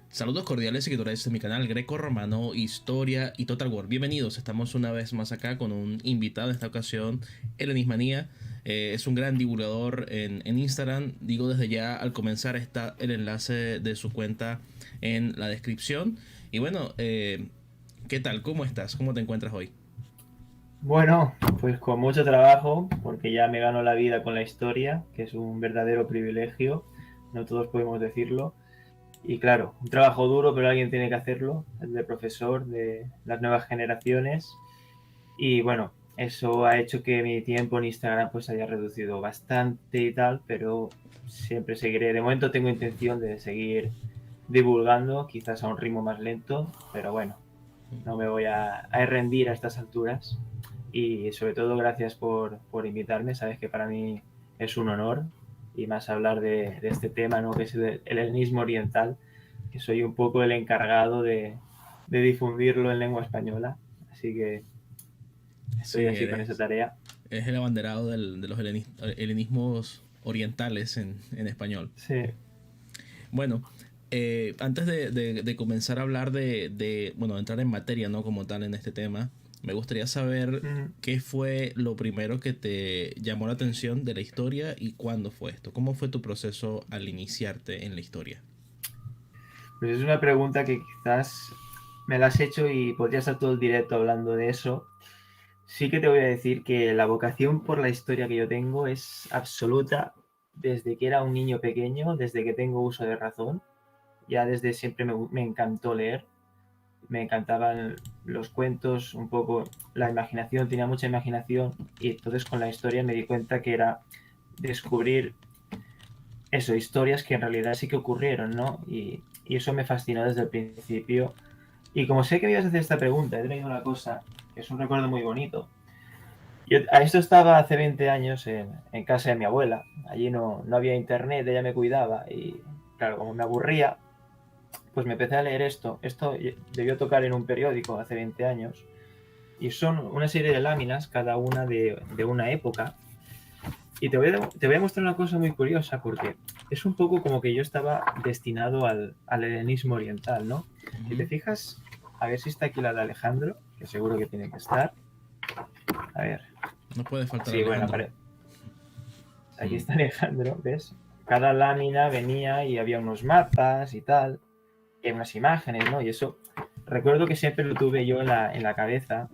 Saludos cordiales seguidores de mi canal Greco-Romano, Historia y Total War. Bienvenidos, estamos una vez más acá con un invitado, en esta ocasión Helenismanía. Es un gran divulgador en Instagram. Digo desde ya, al comenzar está el enlace de su cuenta en la descripción. Y bueno, ¿qué tal? ¿Cómo estás? ¿Cómo te encuentras hoy? Bueno, pues con mucho trabajo, porque ya me gano la vida con la historia, que es un verdadero privilegio, no todos podemos decirlo. Y claro, un trabajo duro, pero alguien tiene que hacerlo, el de profesor de las nuevas generaciones. Y bueno, eso ha hecho que mi tiempo en Instagram pues haya reducido bastante y tal, pero siempre seguiré. De momento tengo intención de seguir divulgando, quizás a un ritmo más lento, pero bueno, no me voy a rendir a estas alturas. Y sobre todo gracias por invitarme, sabes que para mí es un honor y más hablar de este tema, ¿no? Que es el helenismo oriental, que soy un poco el encargado de difundirlo en lengua española, así que Sí, estoy así con esa tarea. eres el abanderado de los helenismos orientales en español. Sí. Bueno, antes de comenzar a hablar bueno, entrar en materia, ¿no? Como tal en este tema, me gustaría saber Mm. qué fue lo primero que te llamó la atención de la historia y cuándo fue esto. ¿Cómo fue tu proceso al iniciarte en la historia? Pues es una pregunta que quizás me la has hecho y podría estar todo el directo hablando de eso. Sí que te voy a decir que la vocación por la historia que yo tengo es absoluta desde que era un niño pequeño, desde que tengo uso de razón. Ya desde siempre me encantó leer, me encantaban los cuentos, un poco la imaginación, tenía mucha imaginación y entonces con la historia me di cuenta que era descubrir eso, historias que en realidad sí que ocurrieron, ¿no? Y eso me fascinó desde el principio. Y como sé que me ibas a hacer esta pregunta, he traído una cosa que es un recuerdo muy bonito. Yo a esto estaba hace 20 años en casa de mi abuela. Allí no había internet, ella me cuidaba y claro, como me aburría, pues me empecé a leer esto. Esto debió tocar en un periódico hace 20 años. Y son una serie de láminas, cada una de una época. Y te voy a mostrar una cosa muy curiosa, porque es un poco como que yo estaba destinado al helenismo oriental, ¿no? Si te Ujú. fijas, a ver si está aquí la de Alejandro, que seguro que tiene que estar. A ver. No puede faltar Sí, bueno, Alejandro. aquí Mm, está Alejandro, ¿ves? Cada lámina venía y había unos mapas y tal, y unas imágenes, ¿no? Y eso, recuerdo que siempre lo tuve yo en la cabeza.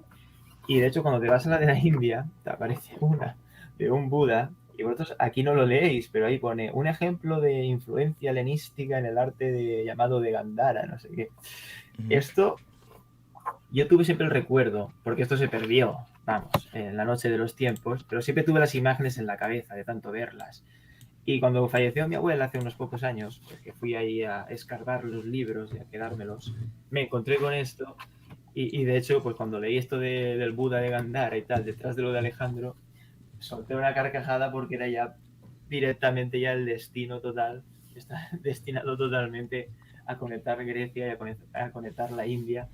Y de hecho, cuando te vas a la de la India, te aparece una de un Buda, y vosotros aquí no lo leéis, pero ahí pone un ejemplo de influencia helenística en el arte llamado de Gandhara, no sé qué. ujú. Esto, yo tuve siempre el recuerdo, porque esto se perdió, vamos, en la noche de los tiempos, pero siempre tuve las imágenes en la cabeza de tanto verlas. Y cuando falleció mi abuela hace unos pocos años, pues que fui ahí a escarbar los libros y a quedármelos, me encontré con esto y de hecho, pues cuando leí esto del Buda de Gandhara y tal, detrás de lo de Alejandro, solté una carcajada porque era ya directamente ya el destino total, está destinado totalmente a conectar Grecia y a conectar la India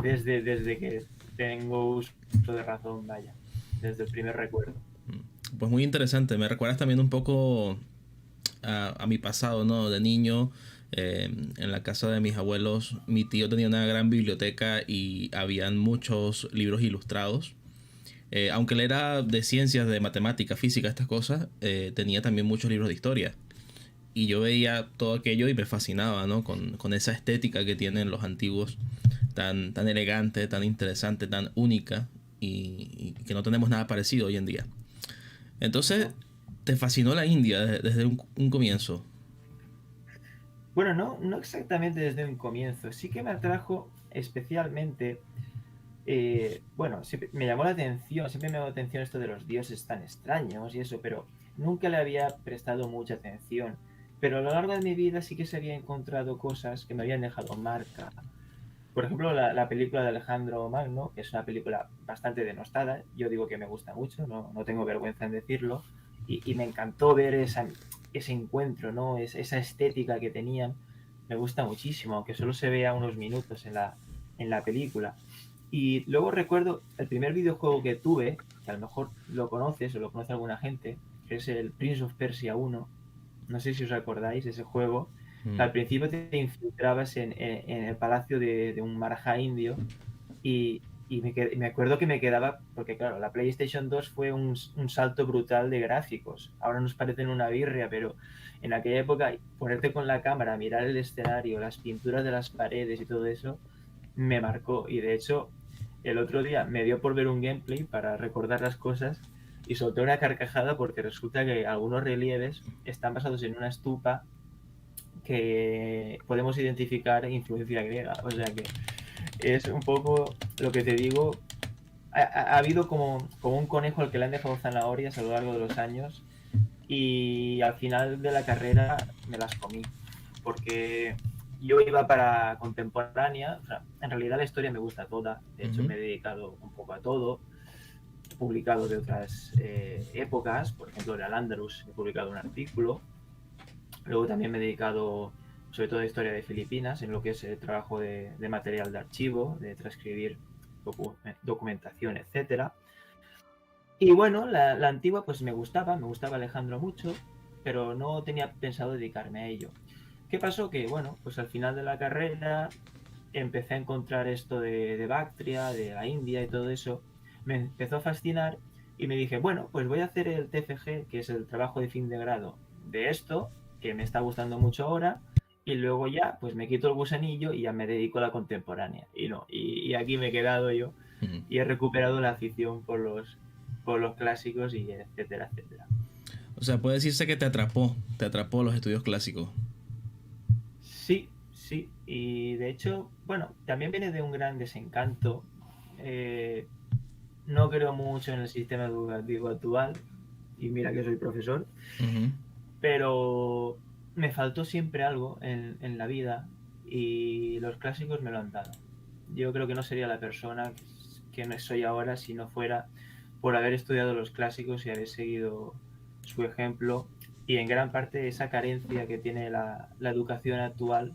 desde que tengo uso de razón, vaya, desde el primer recuerdo. Pues muy interesante. Me recuerdas también un poco a mi pasado, ¿no? De niño, en la casa de mis abuelos, mi tío tenía una gran biblioteca y habían muchos libros ilustrados. Aunque él era de ciencias, de matemática, física, estas cosas, tenía también muchos libros de historia. Y yo veía todo aquello y me fascinaba, ¿no? Con esa estética que tienen los antiguos, tan elegante, tan interesante, tan única, y que no tenemos nada parecido hoy en día. Entonces, ¿No? te fascinó la India desde un comienzo. Bueno, no exactamente desde un comienzo, sí que me atrajo especialmente. Bueno, siempre me llamó la atención, siempre me llamó la atención esto de los dioses tan extraños y eso, pero nunca le había prestado mucha atención. Pero a lo largo de mi vida sí que se había encontrado cosas que me habían dejado marca. Por ejemplo, la película de Alejandro Magno, que es una película bastante denostada, yo digo que me gusta mucho, no tengo vergüenza en decirlo, y me encantó ver ese encuentro, ¿no? Esa estética que tenían, me gusta muchísimo, aunque solo se vea unos minutos en la película. Y luego recuerdo el primer videojuego que tuve, que a lo mejor lo conoces o lo conoce alguna gente, que es el Prince of Persia 1. No sé si os acordáis de ese juego. Que Mm. al principio te infiltrabas en el palacio de un marajá indio y me acuerdo que me quedaba, porque claro, la PlayStation 2 fue un salto brutal de gráficos. Ahora nos parecen una birria, pero en aquella época ponerte con la cámara, mirar el escenario, las pinturas de las paredes y todo eso, me marcó. Y de hecho, el otro día me dio por ver un gameplay para recordar las cosas y solté una carcajada porque resulta que algunos relieves están basados en una estupa que podemos identificar influencia griega. O sea que es un poco lo que te digo. Ha habido como un conejo al que le han dejado zanahorias a lo largo de los años y al final de la carrera me las comí. Porque yo iba para contemporánea, o sea, en realidad la historia me gusta toda, de hecho Ujú. me he dedicado un poco a todo, he publicado de otras épocas, por ejemplo de Al-Ándalus he publicado un artículo, luego también me he dedicado sobre todo a historia de Filipinas, en lo que es el trabajo de material de archivo, de transcribir documentación, etcétera. Y bueno, la antigua pues me gustaba Alejandro mucho, pero no tenía pensado dedicarme a ello. ¿Qué pasó? Que bueno, pues al final de la carrera empecé a encontrar esto de Bactria, de la India y todo eso. Me empezó a fascinar y me dije, bueno, pues voy a hacer el TFG, que es el trabajo de fin de grado de esto, que me está gustando mucho ahora, y luego ya, pues me quito el gusanillo y ya me dedico a la contemporánea. Y no, y aquí me he quedado yo Ujú. y he recuperado la afición por los clásicos y etcétera, etcétera. O sea, puede decirse que te atrapó los estudios clásicos. Sí, sí, y de hecho, bueno, también viene de un gran desencanto. Eh, no creo mucho en el sistema educativo actual, y mira que soy profesor, Ujú. pero me faltó siempre algo en la vida y los clásicos me lo han dado. Yo creo que no sería la persona que no soy ahora si no fuera por haber estudiado los clásicos y haber seguido su ejemplo y en gran parte esa carencia que tiene la educación actual,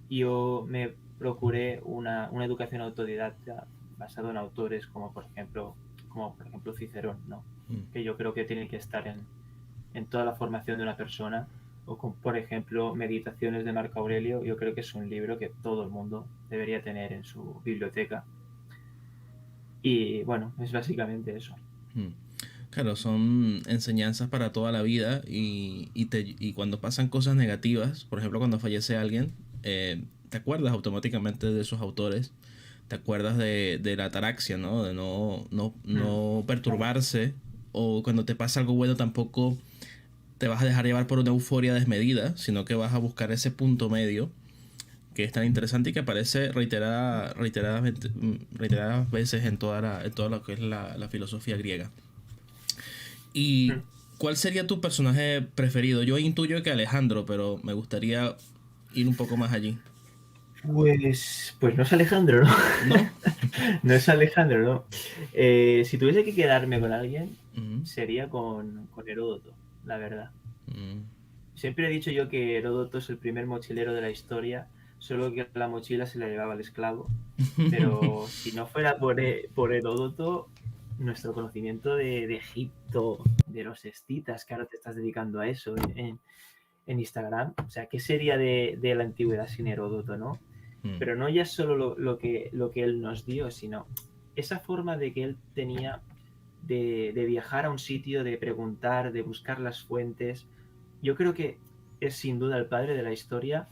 yo me procuré una educación autodidacta basada en autores como por ejemplo Cicerón, ¿no? Mm. Que yo creo que tiene que estar en toda la formación de una persona, o con, por ejemplo, Meditaciones de Marco Aurelio, yo creo que es un libro que todo el mundo debería tener en su biblioteca. Y bueno, es básicamente eso. Mm. Claro, son enseñanzas para toda la vida y cuando pasan cosas negativas, por ejemplo, cuando fallece alguien, te acuerdas automáticamente de esos autores, te acuerdas de la ataraxia, ¿no? De Mm, no claro. perturbarse, o cuando te pasa algo bueno tampoco te vas a dejar llevar por una euforia desmedida, sino que vas a buscar ese punto medio que es tan interesante y que aparece reiteradas veces en todo lo que es la filosofía griega. ¿Y Mm. cuál sería tu personaje preferido? Yo intuyo que Alejandro, pero me gustaría ir un poco más allí. Pues no es Alejandro, ¿no? ¿No? No es Alejandro, ¿no? Si tuviese que quedarme con alguien, Ujú, sería con Heródoto, la verdad. ujú. Siempre he dicho yo que Heródoto es el primer mochilero de la historia, solo que la mochila se la llevaba el esclavo. Pero si no fuera por Heródoto, nuestro conocimiento de Egipto, de los escitas, que ahora te estás dedicando a eso en Instagram, o sea, ¿qué sería de la antigüedad sin Heródoto, no? Mm, Pero no ya solo lo que él nos dio, sino esa forma de que él tenía de viajar a un sitio, de preguntar, de buscar las fuentes. Yo creo que es sin duda el padre de la historia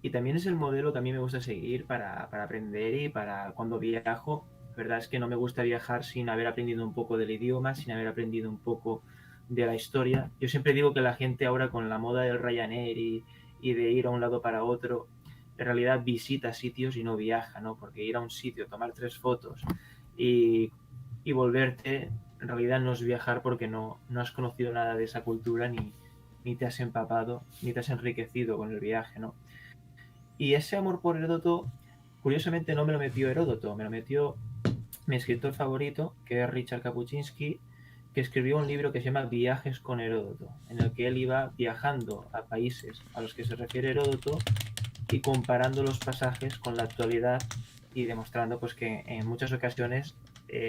y también es el modelo que a mí me gusta seguir para aprender y para cuando viajo. La verdad es que no me gusta viajar sin haber aprendido un poco del idioma, sin haber aprendido un poco de la historia. Yo siempre digo que la gente ahora con la moda del Ryanair y de ir a un lado para otro, en realidad visita sitios y no viaja, ¿no? Porque ir a un sitio, tomar 3 fotos y, y volverte, en realidad no es viajar porque no has conocido nada de esa cultura ni te has empapado, ni te has enriquecido con el viaje, ¿no? Y ese amor por Heródoto, curiosamente no me lo metió Heródoto, me lo metió mi escritor favorito, que es Richard Kapuscinski, que escribió un libro que se llama Viajes con Heródoto, en el que él iba viajando a países a los que se refiere Heródoto y comparando los pasajes con la actualidad y demostrando pues que en muchas ocasiones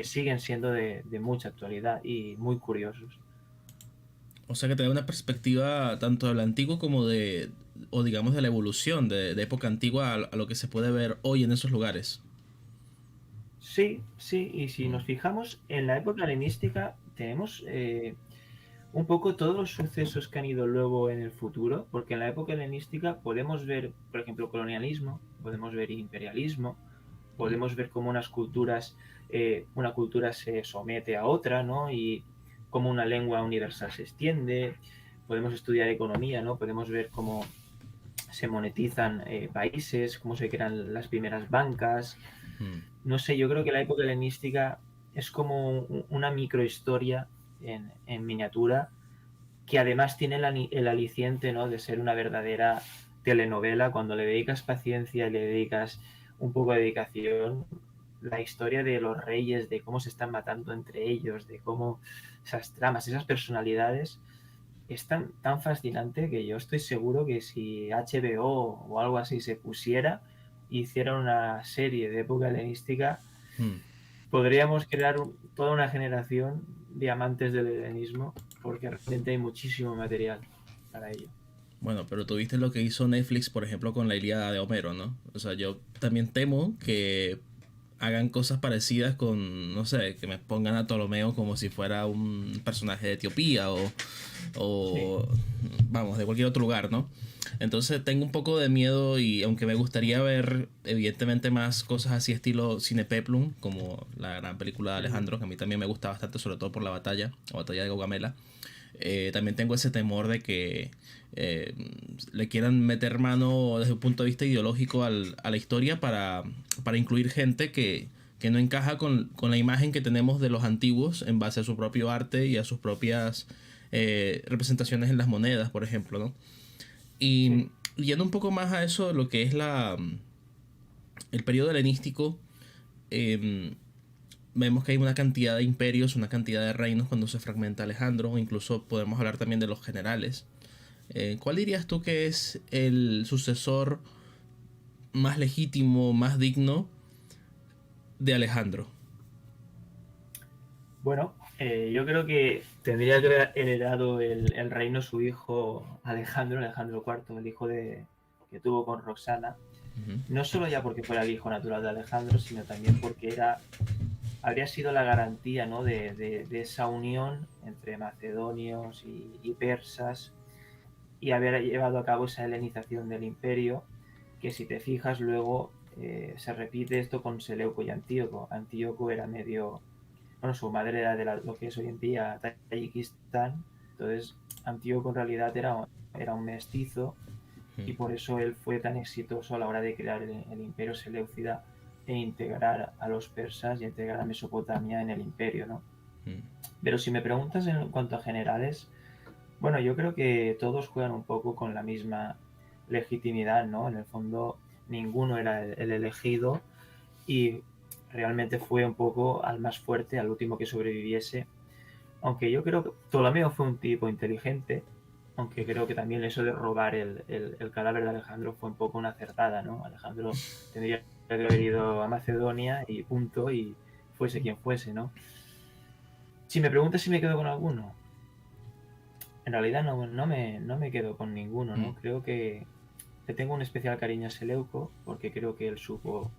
siguen siendo de mucha actualidad y muy curiosos. O sea que te da una perspectiva tanto del antiguo como o digamos de la evolución de época antigua a lo que se puede ver hoy en esos lugares. Sí, sí, y si Mm, nos fijamos en la época helenística, tenemos un poco todos los sucesos que han ido luego en el futuro, porque en la época helenística podemos ver, por ejemplo, colonialismo, podemos ver imperialismo, mm, podemos ver cómo una cultura se somete a otra, ¿no? Y cómo una lengua universal se extiende, podemos estudiar economía, ¿no? Podemos ver cómo se monetizan países, cómo se crean las primeras bancas. mm. No sé, yo creo que la época helenística es como una microhistoria en miniatura que además tiene el aliciente, ¿no?, de ser una verdadera telenovela. Cuando le dedicas paciencia y le dedicas un poco de dedicación, la historia de los reyes, de cómo se están matando entre ellos, de cómo esas tramas, esas personalidades, es tan fascinante que yo estoy seguro que si HBO o algo así se pusiera y hiciera una serie de época helenística, Mm. podríamos crear toda una generación de amantes del helenismo, porque realmente hay muchísimo material para ello. Bueno, pero tú viste lo que hizo Netflix, por ejemplo, con la Ilíada de Homero, ¿no? O sea, yo también temo que hagan cosas parecidas con, no sé, que me pongan a Ptolomeo como si fuera un personaje de Etiopía Sí. o vamos, de cualquier otro lugar, ¿no? Entonces tengo un poco de miedo y aunque me gustaría ver evidentemente más cosas así estilo Cinepeplum, como la gran película de Ujú. Alejandro, que a mí también me gusta bastante, sobre todo por la batalla de Gaugamela, también tengo ese temor de que eh, le quieran meter mano desde un punto de vista ideológico a la historia para incluir gente que no encaja con la imagen que tenemos de los antiguos en base a su propio arte y a sus propias representaciones en las monedas, por ejemplo, ¿no? Sí. Y yendo un poco más a eso, lo que es el periodo helenístico, eh, vemos que hay una cantidad de imperios, una cantidad de reinos cuando se fragmenta Alejandro, o incluso podemos hablar también de los generales. ¿Cuál dirías tú que es el sucesor más legítimo, más digno de Alejandro? Bueno, yo creo que tendría que haber heredado el reino su hijo Alejandro, Alejandro IV, el hijo que tuvo con Roxana. Ujú, No solo ya porque fuera el hijo natural de Alejandro, sino también porque era habría sido la garantía, ¿no? de esa unión entre macedonios y persas, y haber llevado a cabo esa helenización del imperio, que si te fijas luego se repite esto con Seleuco y Antíoco. Antíoco era medio, bueno, su madre era de lo que es hoy en día Tayikistán, entonces Antíoco en realidad era un mestizo, y por eso él fue tan exitoso a la hora de crear el imperio Seleucida e integrar a los persas y integrar a Mesopotamia en el imperio, ¿no? Pero si me preguntas en cuanto a generales, bueno, yo creo que todos juegan un poco con la misma legitimidad, ¿no? En el fondo, ninguno era el elegido, y realmente fue un poco al más fuerte, al último que sobreviviese. Aunque yo creo que Ptolomeo fue un tipo inteligente, aunque creo que también eso de robar el cadáver de Alejandro fue un poco una acertada, ¿no? Alejandro tendría que haber ido a Macedonia y punto, y fuese quien fuese, ¿no? Si me preguntas si me quedo con alguno, en realidad no me quedo con ninguno, ¿no? Creo que le tengo un especial cariño a Seleuco, porque creo que él supo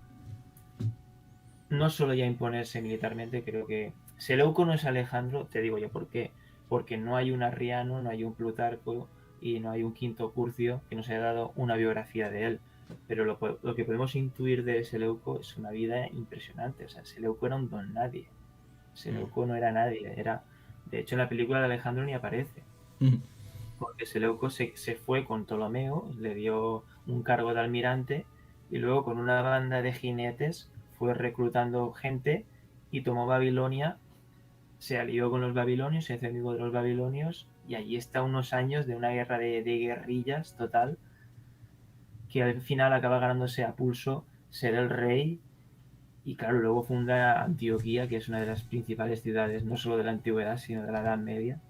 no solo ya imponerse militarmente, creo que Seleuco no es Alejandro, te digo yo por qué. Porque no hay un Arriano, no hay un Plutarco y no hay un Quinto Curcio que nos haya dado una biografía de él. Pero lo que podemos intuir de Seleuco es una vida impresionante. O sea, Seleuco era un don nadie. Seleuco no era nadie. De hecho, en la película de Alejandro ni aparece. Porque Seleuco se fue con Ptolomeo, le dio un cargo de almirante, y luego con una banda de jinetes fue reclutando gente y tomó Babilonia, se alió con los babilonios, se hizo amigo de los babilonios, y allí está unos años de una guerra de guerrillas total, que al final acaba ganándose a pulso ser el rey. Y claro, luego funda Antioquía, que es una de las principales ciudades, no solo de la antigüedad, sino de la Edad Media.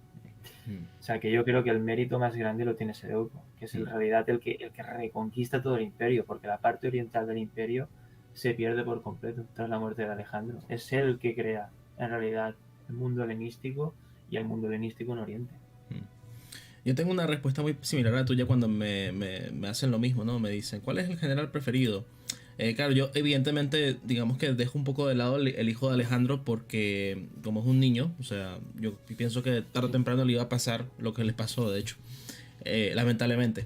O sea, que yo creo que el mérito más grande lo tiene Seleuco, que es en realidad el que reconquista todo el imperio, porque la parte oriental del imperio se pierde por completo tras la muerte de Alejandro. Es él el que crea, en realidad, el mundo helenístico y el mundo helenístico en Oriente. Yo tengo una respuesta muy similar a la tuya cuando me hacen lo mismo, ¿no? Me dicen, ¿cuál es el general preferido? Claro, yo evidentemente, digamos que dejo un poco de lado el hijo de Alejandro porque como es un niño, o sea, yo pienso que tarde o temprano le iba a pasar lo que le pasó, de hecho, lamentablemente.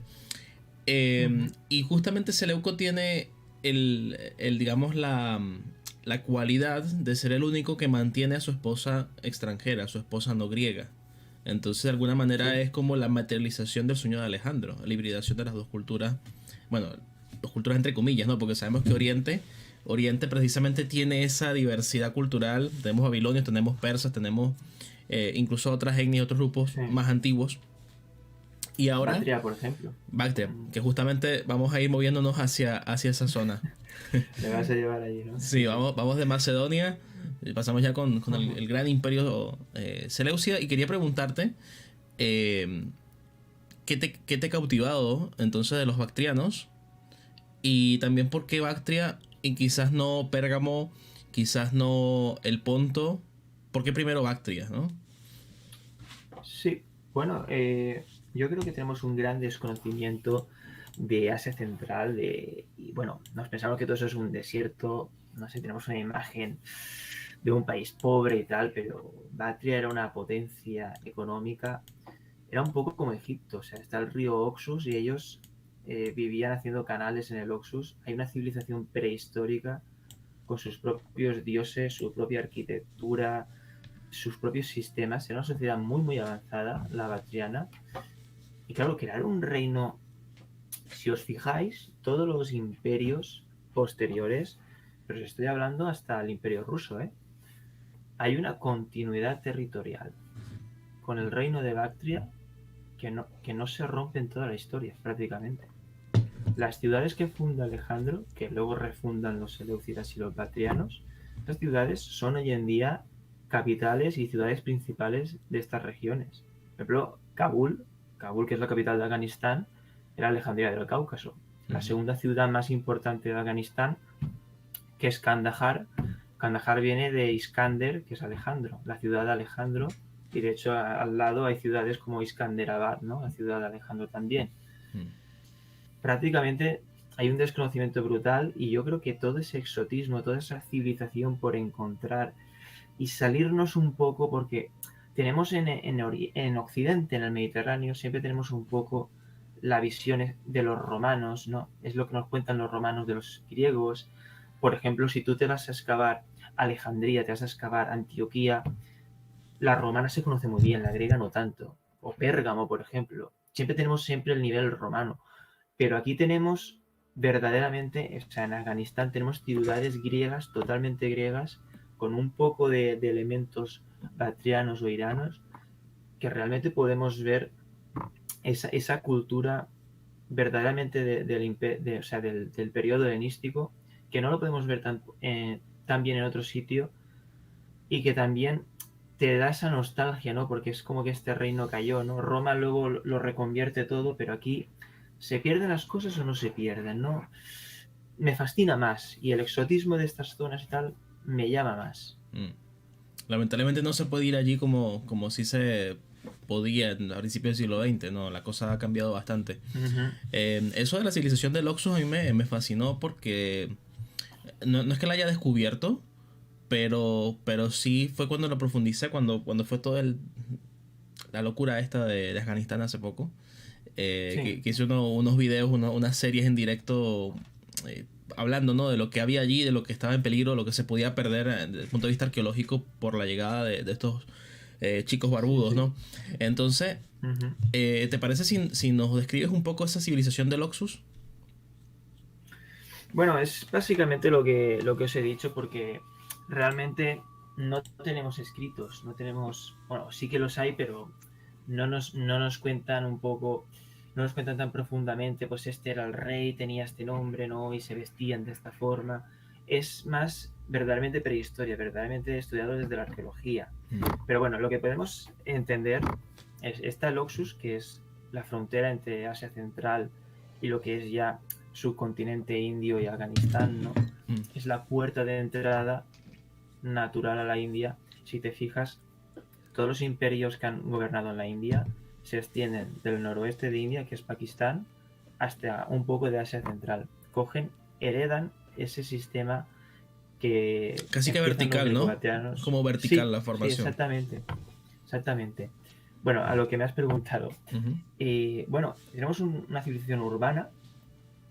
Y justamente Seleuco tiene digamos, la cualidad de ser el único que mantiene a su esposa extranjera, a su esposa no griega. Entonces, de alguna manera es como la materialización del sueño de Alejandro, la hibridación de las dos culturas. Bueno, dos culturas entre comillas, ¿no? Porque sabemos que Oriente precisamente tiene esa diversidad cultural. Tenemos babilonios, tenemos persas, tenemos incluso otras etnias, otros grupos más antiguos. Y ahora, Bactria, por ejemplo. Bactria, que justamente vamos a ir moviéndonos hacia esa zona. Te vas a llevar allí, ¿no? Sí, vamos de Macedonia, pasamos ya con el gran imperio Seleucida, y quería preguntarte, ¿qué te ha cautivado entonces de los bactrianos? Y también por qué Bactria y quizás no Pérgamo, quizás no el Ponto, ¿por qué primero Bactria, no? Sí, bueno, yo creo que tenemos un gran desconocimiento de Asia Central, y bueno, nos pensamos que todo eso es un desierto, no sé, tenemos una imagen de un país pobre y tal, pero Bactria era una potencia económica, era un poco como Egipto, o sea, está el río Oxus y ellos vivían haciendo canales en el Oxus. Hay una civilización prehistórica con sus propios dioses, su propia arquitectura, sus propios sistemas. Era una sociedad muy, muy avanzada, la bactriana. Y claro, crear un reino, si os fijáis, todos los imperios posteriores, pero os estoy hablando hasta el imperio ruso, hay una continuidad territorial con el reino de Bactria que no se rompe en toda la historia, prácticamente. Las ciudades que funda Alejandro, que luego refundan los seleucidas y los bactrianos, estas ciudades son hoy en día capitales y ciudades principales de estas regiones. Por ejemplo, Kabul, que es la capital de Afganistán, era Alejandría del Cáucaso. La segunda ciudad más importante de Afganistán, que es Kandahar. Kandahar viene de Iskander, que es Alejandro, la ciudad de Alejandro, y de hecho al lado hay ciudades como Iskanderabad, ¿no? La ciudad de Alejandro también. Prácticamente hay un desconocimiento brutal, y yo creo que todo ese exotismo, toda esa civilización por encontrar, y salirnos un poco, porque tenemos en Occidente, en el Mediterráneo, siempre tenemos un poco la visión de los romanos, ¿no? Es lo que nos cuentan los romanos de los griegos. Por ejemplo, si tú te vas a excavar Alejandría, te vas a excavar Antioquía, la romana se conoce muy bien, la griega no tanto. O Pérgamo, por ejemplo. Siempre el nivel romano. Pero aquí tenemos verdaderamente, o sea, en Afganistán tenemos ciudades griegas, totalmente griegas, con un poco de elementos bactrianos o iranos, que realmente podemos ver esa cultura verdaderamente o sea, del periodo helenístico, que no lo podemos ver tan bien en otro sitio, y que también te da esa nostalgia, ¿no? Porque es como que este reino cayó, ¿no? Roma luego lo reconvierte todo, pero aquí se pierden las cosas o no se pierden, ¿no? Me fascina más, y el exotismo de estas zonas y tal me llama más. Lamentablemente no se puede ir allí como si se podía a principios del siglo XX, ¿no? La cosa ha cambiado bastante. Ujú. Eso de la civilización del Oxus a mí me fascinó porque no es que la haya descubierto, pero sí fue cuando lo profundicé, cuando fue toda la locura esta de Afganistán hace poco. Sí. Que hice unos videos, unas series en directo eh, hablando, ¿no? De lo que había allí, de lo que estaba en peligro, lo que se podía perder desde el punto de vista arqueológico por la llegada de estos chicos Sí, barbudos, sí. ¿no? Entonces, Ujú. ¿te parece si nos describes un poco esa civilización del Oxus? Bueno, es básicamente lo que os he dicho, porque realmente no tenemos escritos, no tenemos, bueno, sí que los hay, pero no nos cuentan un poco, no nos cuentan tan profundamente, pues este era el rey, tenía este nombre, ¿no? Y se vestían de esta forma. Es más verdaderamente prehistoria, verdaderamente estudiado desde la arqueología. Pero bueno, lo que podemos entender es esta Oxus, que es la frontera entre Asia Central y lo que es ya subcontinente indio y Afganistán, ¿no? Mm. Es la puerta de entrada natural a la India. Si te fijas, todos los imperios que han gobernado en la India se extienden del noroeste de India, que es Pakistán, hasta un poco de Asia Central. Heredan ese sistema que Casi que empiezan los vertical, ¿no? grecobateanos. Como vertical Sí, la sí, formación. exactamente. Exactamente. Bueno, a lo que me has preguntado. Ujú. Bueno, tenemos una civilización urbana,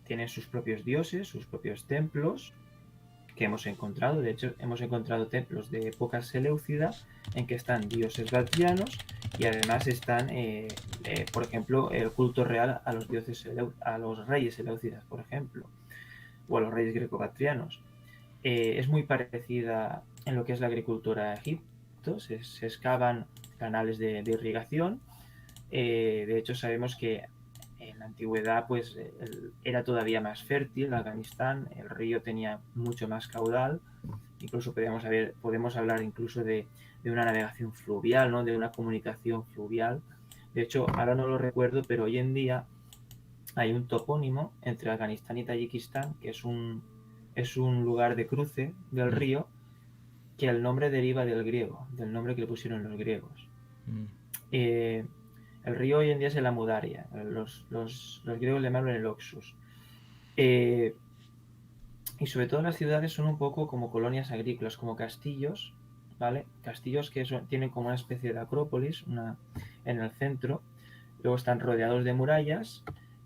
tiene sus propios dioses, sus propios templos que hemos encontrado. De hecho, hemos encontrado templos de época seleucida en que están dioses bactrianos, y además están, por ejemplo, el culto real a los dioses a los reyes seleucidas, por ejemplo, o a los reyes greco-bactrianos. Es muy parecida en lo que es la agricultura a Egipto. Se excavan canales de irrigación. De hecho, sabemos que en la antigüedad pues era todavía más fértil Afganistán, el río tenía mucho más caudal, incluso podemos hablar incluso de una navegación fluvial, ¿no? De una comunicación fluvial. De hecho, ahora no lo recuerdo, pero hoy en día hay un topónimo entre Afganistán y Tayikistán, que es un lugar de cruce del Mm. río, que el nombre deriva del griego, del nombre que le pusieron los griegos. Mm. Eh, el río hoy en día es el Amudaria, los griegos le llamaron el Oxus. Eh, y sobre todo las ciudades son un poco como colonias agrícolas, como castillos, ¿vale? Castillos que tienen como una especie de acrópolis en el centro, luego están rodeados de murallas,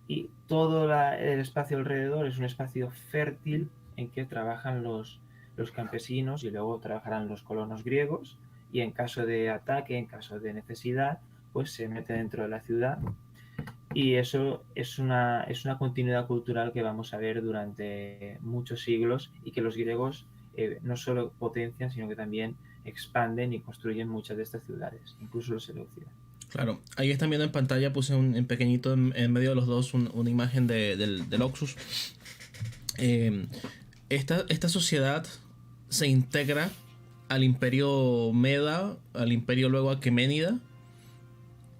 y todo el espacio alrededor es un espacio fértil en que trabajan los campesinos, y luego trabajarán los colonos griegos, y en caso de ataque, en caso de necesidad, pues se mete dentro de la ciudad. Y eso es una continuidad cultural que vamos a ver durante muchos siglos, y que los griegos no solo potencian, sino que también expanden y construyen muchas de estas ciudades, incluso los seleucidas. Claro, ahí están viendo en pantalla, puse en pequeñito en medio de los dos una imagen del Oxus. Eh, esta sociedad se integra al imperio Meda, al imperio luego aqueménida,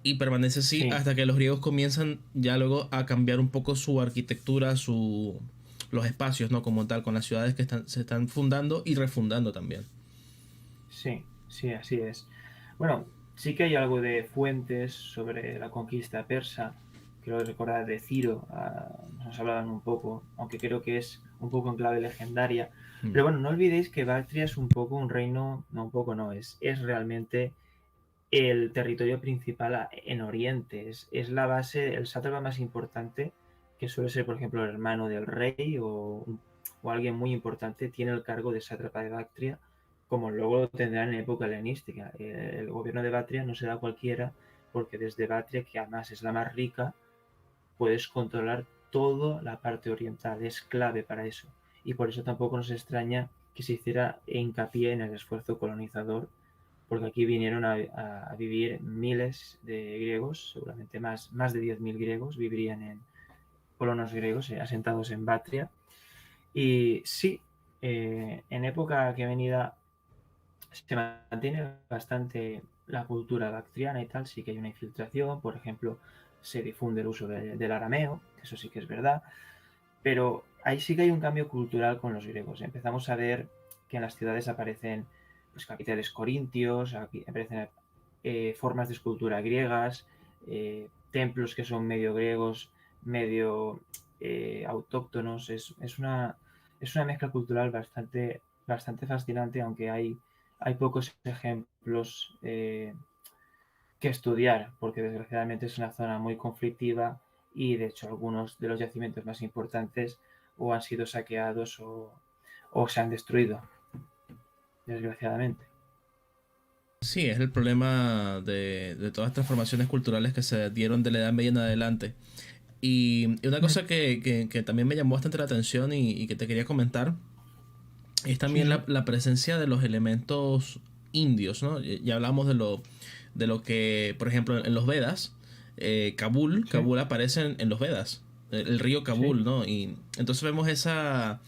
y permanece así Sí, hasta que los griegos comienzan ya luego a cambiar un poco su arquitectura, los espacios, ¿no? Como tal, con las ciudades que se están fundando y refundando también. sí, sí, así es. Bueno, sí que hay algo de fuentes sobre la conquista persa, creo recordar de Ciro, nos hablaban un poco, aunque creo que es un poco en clave legendaria. Pero bueno, no olvidéis que Bactria es un poco un reino, no un poco, no, es realmente el territorio principal en Oriente, es la base, el sátrapa más importante, que suele ser, por ejemplo, el hermano del rey o alguien muy importante, tiene el cargo de sátrapa de Bactria, como luego lo tendrán en época helenística. El gobierno de Bactria no se da a cualquiera, porque desde Bactria, que además es la más rica, puedes controlar toda la parte oriental, es clave para eso. Y por eso tampoco nos extraña que se hiciera hincapié en el esfuerzo colonizador, porque aquí vinieron a vivir miles de griegos, seguramente más de 10.000 griegos vivirían en colonos griegos asentados en Bactria. Y sí, en época que venida se mantiene bastante la cultura bactriana y tal, sí que hay una infiltración, por ejemplo, se difunde el uso del arameo, eso sí que es verdad, pero ahí sí que hay un cambio cultural con los griegos. Empezamos a ver que en las ciudades aparecen pues, capiteles corintios, aparecen formas de escultura griegas, templos que son medio griegos, medio autóctonos. Es una mezcla cultural bastante fascinante, aunque hay pocos ejemplos que estudiar, porque desgraciadamente es una zona muy conflictiva y de hecho algunos de los yacimientos más importantes o han sido saqueados o se han destruido, desgraciadamente. Sí, es el problema de todas las transformaciones culturales que se dieron de la Edad Media en adelante. Y una cosa que también me llamó bastante la atención y que te quería comentar es Sí, también sí. la presencia de los elementos indios, ¿no? Ya hablamos de lo que, por ejemplo, en los Vedas, Sí, Kabul aparece en los Vedas, el río sí. Kabul, ¿no? Y entonces vemos esa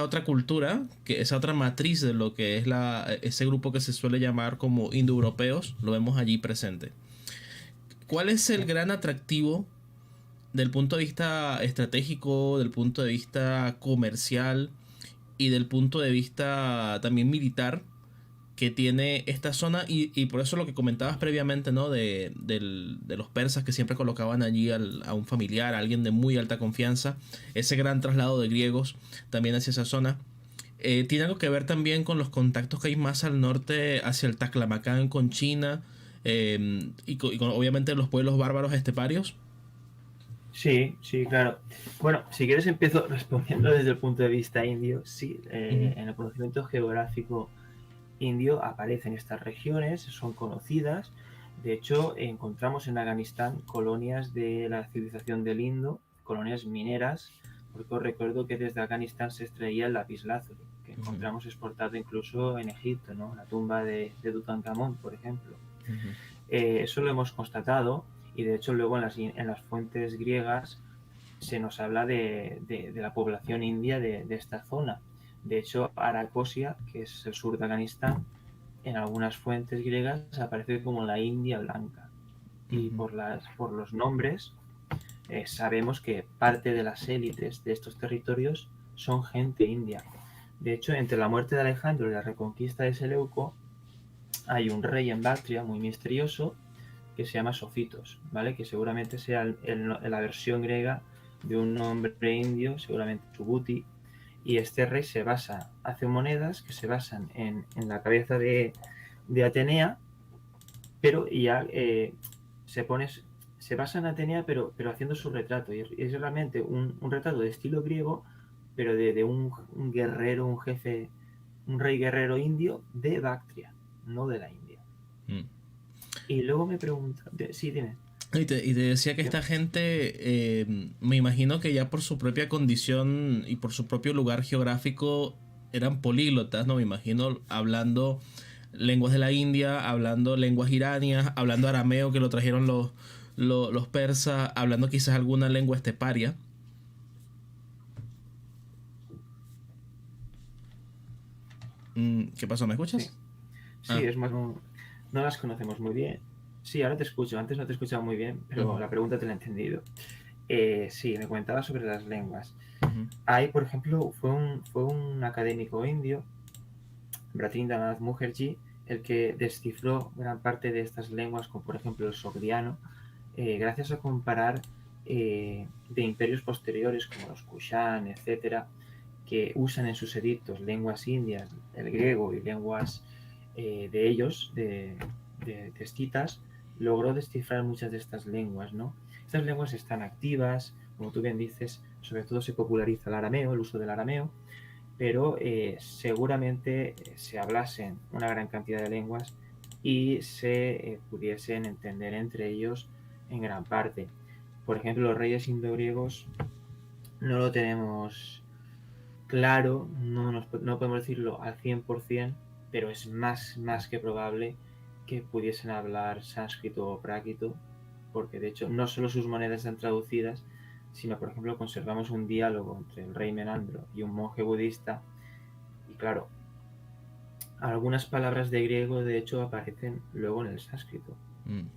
otra cultura, esa otra matriz de lo que es ese grupo que se suele llamar como indoeuropeos, lo vemos allí presente. ¿Cuál es el gran atractivo del punto de vista estratégico, del punto de vista comercial y del punto de vista también militar que tiene esta zona? Y por eso lo que comentabas previamente, ¿no? De los persas que siempre colocaban allí a un familiar, a alguien de muy alta confianza, ese gran traslado de griegos también hacia esa zona. Tiene algo que ver también con los contactos que hay más al norte, hacia el Taklamakan con China, y con obviamente los pueblos bárbaros esteparios. Sí, sí, claro. Bueno, si quieres empiezo respondiendo desde el punto de vista indio. Sí, Ujú, en el conocimiento geográfico indio aparecen estas regiones, son conocidas. De hecho, encontramos en Afganistán colonias de la civilización del Indo, colonias mineras, porque os recuerdo que desde Afganistán se extraía el lapislázuli, que ujú, encontramos exportado incluso en Egipto, ¿no? La tumba de Tutankamón, por ejemplo. ujú, Eso lo hemos constatado y de hecho luego en las fuentes griegas se nos habla de la población india de esta zona. De hecho, Aracosia, que es el sur de Afganistán, en algunas fuentes griegas aparece como la India blanca. Y ujú. por los nombres sabemos que parte de las élites de estos territorios son gente india. De hecho, entre la muerte de Alejandro y la reconquista de Seleuco, hay un rey en Bactria muy misterioso que se llama Sofitos, ¿vale? Que seguramente sea la versión griega de un nombre indio, seguramente Subuti, y este rey hace monedas que se basan en la cabeza de Atenea, pero ya se basa en Atenea, pero haciendo su retrato, y es realmente un retrato de estilo griego, pero de un guerrero, un jefe, un rey guerrero indio de Bactria, no de la India. Mm. Y luego me pregunta, sí, dime. Y te decía que ¿Yo? esta gente, me imagino que ya por su propia condición y por su propio lugar geográfico eran políglotas, ¿no? Me imagino hablando lenguas de la India, hablando lenguas iranias, hablando arameo que lo trajeron los persas, hablando quizás alguna lengua esteparia. ¿Qué pasó? ¿Me Sí, escuchas? sí, Ah. es más, no las conocemos muy bien. Sí, ahora te escucho, antes no te escuchaba muy bien, pero Ujú, la pregunta te la he entendido. Sí, me comentaba sobre las lenguas. ujú, Ahí, por ejemplo, fue un académico indio, Bratindranath Mukherjee, el que descifró gran parte de estas lenguas, como por ejemplo el sogdiano, gracias a comparar de imperios posteriores como los Kushan, etcétera, que usan en sus edictos lenguas indias, el griego y lenguas de ellos, de escitas, logró descifrar muchas de estas lenguas, ¿no? Estas lenguas están activas, como tú bien dices, sobre todo se populariza el arameo, el uso del arameo, pero seguramente se hablasen una gran cantidad de lenguas y se pudiesen entender entre ellos en gran parte. Por ejemplo, los reyes indogriegos no lo tenemos claro, no podemos decirlo al 100%, pero es más que probable que pudiesen hablar sánscrito o práquito, porque de hecho no solo sus monedas están traducidas, sino por ejemplo conservamos un diálogo entre el rey Menandro y un monje budista, y claro, algunas palabras de griego de hecho aparecen luego en el sánscrito.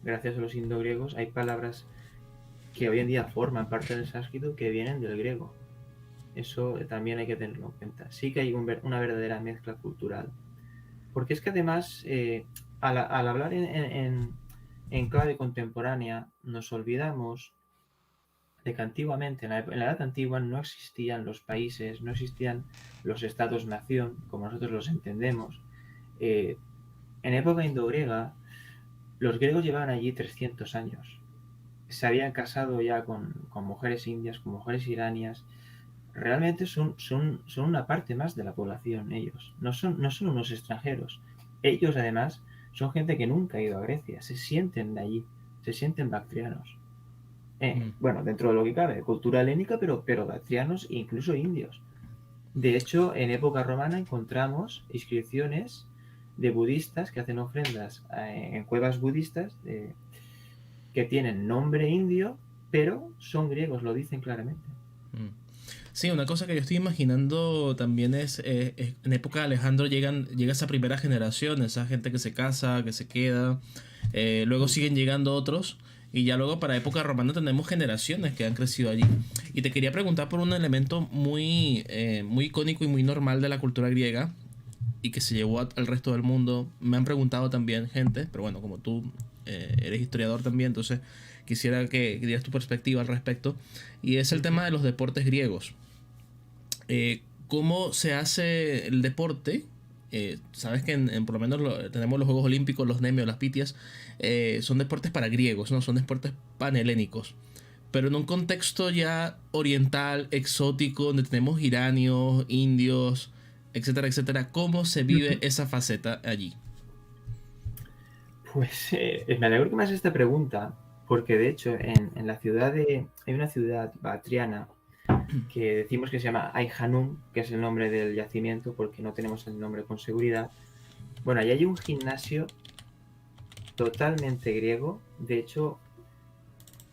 Gracias a los indogriegos hay palabras que hoy en día forman parte del sánscrito que vienen del griego. Eso también hay que tenerlo en cuenta. Sí que hay una verdadera mezcla cultural. Porque es que además, al hablar en clave contemporánea, nos olvidamos de que antiguamente, en la edad antigua, no existían los países, no existían los estados-nación, como nosotros los entendemos. En época indogriega, los griegos llevaban allí 300 años. Se habían casado ya con mujeres indias, con mujeres iranias. Realmente son una parte más de la población ellos. No son unos extranjeros. Ellos, además, son gente que nunca ha ido a Grecia. Se sienten de allí. Se sienten bactrianos. Bueno, dentro de lo que cabe, cultura helénica, pero bactrianos e incluso indios. De hecho, en época romana encontramos inscripciones de budistas que hacen ofrendas en cuevas budistas que tienen nombre indio, pero son griegos, lo dicen claramente. Sí, una cosa que yo estoy imaginando también es en época de Alejandro llega esa primera generación, esa gente que se casa, que se queda, luego siguen llegando otros, y ya luego para época romana tenemos generaciones que han crecido allí. Y te quería preguntar por un elemento muy icónico y muy normal de la cultura griega y que se llevó al resto del mundo. Me han preguntado también gente, pero bueno, como tú eres historiador también, entonces quisiera que dieras tu perspectiva al respecto, y es el tema de los deportes griegos. ¿Cómo se hace el deporte? Sabes que por lo menos tenemos los Juegos Olímpicos, los Nemios, las Pitias, son deportes para griegos, ¿no? Son deportes panhelénicos. Pero en un contexto ya oriental, exótico, donde tenemos iranios, indios, etcétera, etcétera, ¿cómo se vive esa faceta allí? Pues me alegro que me hagas esta pregunta, porque de hecho en la ciudad hay una ciudad bactriana que decimos que se llama Ai-Hanum, que es el nombre del yacimiento porque no tenemos el nombre con seguridad. Bueno, ahí hay un gimnasio totalmente griego, de hecho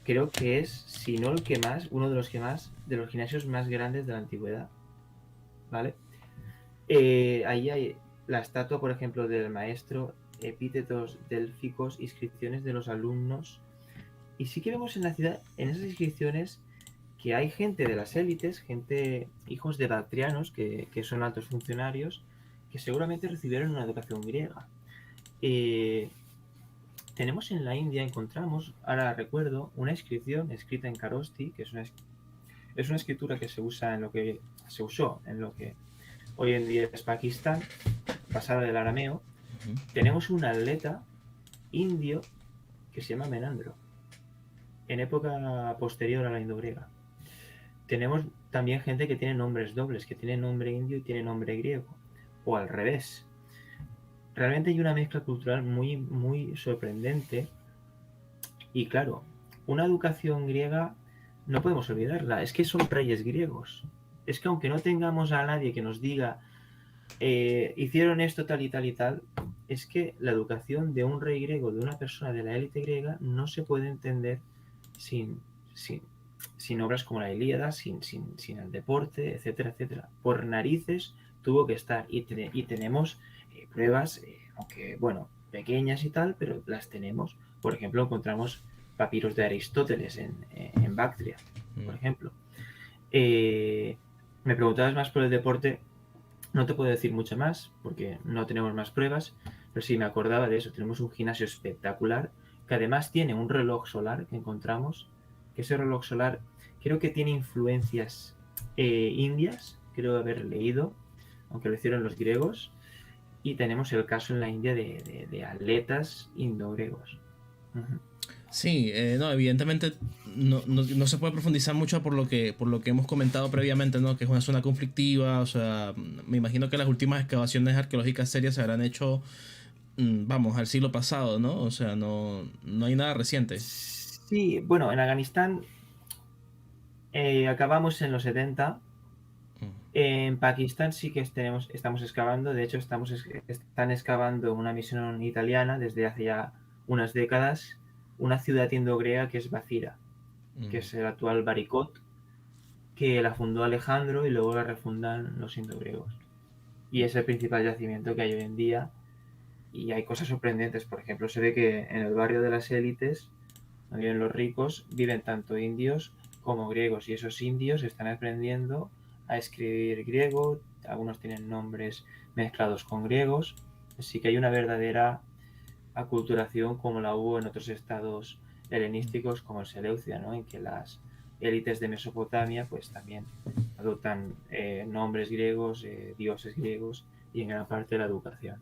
creo que es, si no el que más, uno de los gimnasios más grandes de la antigüedad, ¿vale? Ahí hay la estatua, por ejemplo, del maestro, epítetos délficos, inscripciones de los alumnos, y sí que vemos en la ciudad, en esas inscripciones, que hay gente de las élites, hijos de bactrianos, que son altos funcionarios, que seguramente recibieron una educación griega. Tenemos en la India, encontramos, ahora recuerdo, una inscripción escrita en Kharoshthi, que es una escritura que se usó en lo que hoy en día es Pakistán, pasada del arameo. Tenemos un atleta indio que se llama Menandro, en época posterior a la indogriega. Tenemos también gente que tiene nombres dobles, que tiene nombre indio y tiene nombre griego, o al revés. Realmente hay una mezcla cultural muy sorprendente. Y claro, una educación griega no podemos olvidarla, es que son reyes griegos. Es que aunque no tengamos a nadie que nos diga hicieron esto tal y tal y tal, es que la educación de un rey griego, de una persona de la élite griega, no se puede entender sin obras como la Ilíada, sin el deporte, etcétera, etcétera. Por narices tuvo que estar. Y tenemos pruebas, aunque, bueno, pequeñas y tal, pero las tenemos. Por ejemplo, encontramos papiros de Aristóteles en Bactria, por ejemplo. Me preguntabas más por el deporte. No te puedo decir mucho más, porque no tenemos más pruebas, pero sí me acordaba de eso. Tenemos un gimnasio espectacular, que además tiene un reloj solar que encontramos, que ese reloj solar creo que tiene influencias indias, creo haber leído, aunque lo hicieron los griegos, y tenemos el caso en la India de atletas indogriegos. Uh-huh. Sí, no, evidentemente no se puede profundizar mucho por lo que hemos comentado previamente, ¿no? Que es una zona conflictiva, o sea, me imagino que las últimas excavaciones arqueológicas serias se habrán hecho, vamos, al siglo pasado, ¿no? O sea, no hay nada reciente. Sí, bueno, en Afganistán acabamos en los 70. En Pakistán sí que estamos excavando, de hecho están excavando una misión italiana desde hace ya unas décadas, una ciudad indogriega que es Bacira, que es el actual Barikot, que la fundó Alejandro y luego la refundan los indogriegos. Y es el principal yacimiento que hay hoy en día. Y hay cosas sorprendentes, por ejemplo, se ve que en el barrio de las élites, donde viven los ricos, viven tanto indios como griegos, y esos indios están aprendiendo a escribir griego, algunos tienen nombres mezclados con griegos, así que hay una verdadera aculturación como la hubo en otros estados helenísticos como el Seleucia, ¿no? En que las élites de Mesopotamia pues también adoptan nombres griegos, dioses griegos y en gran parte la educación.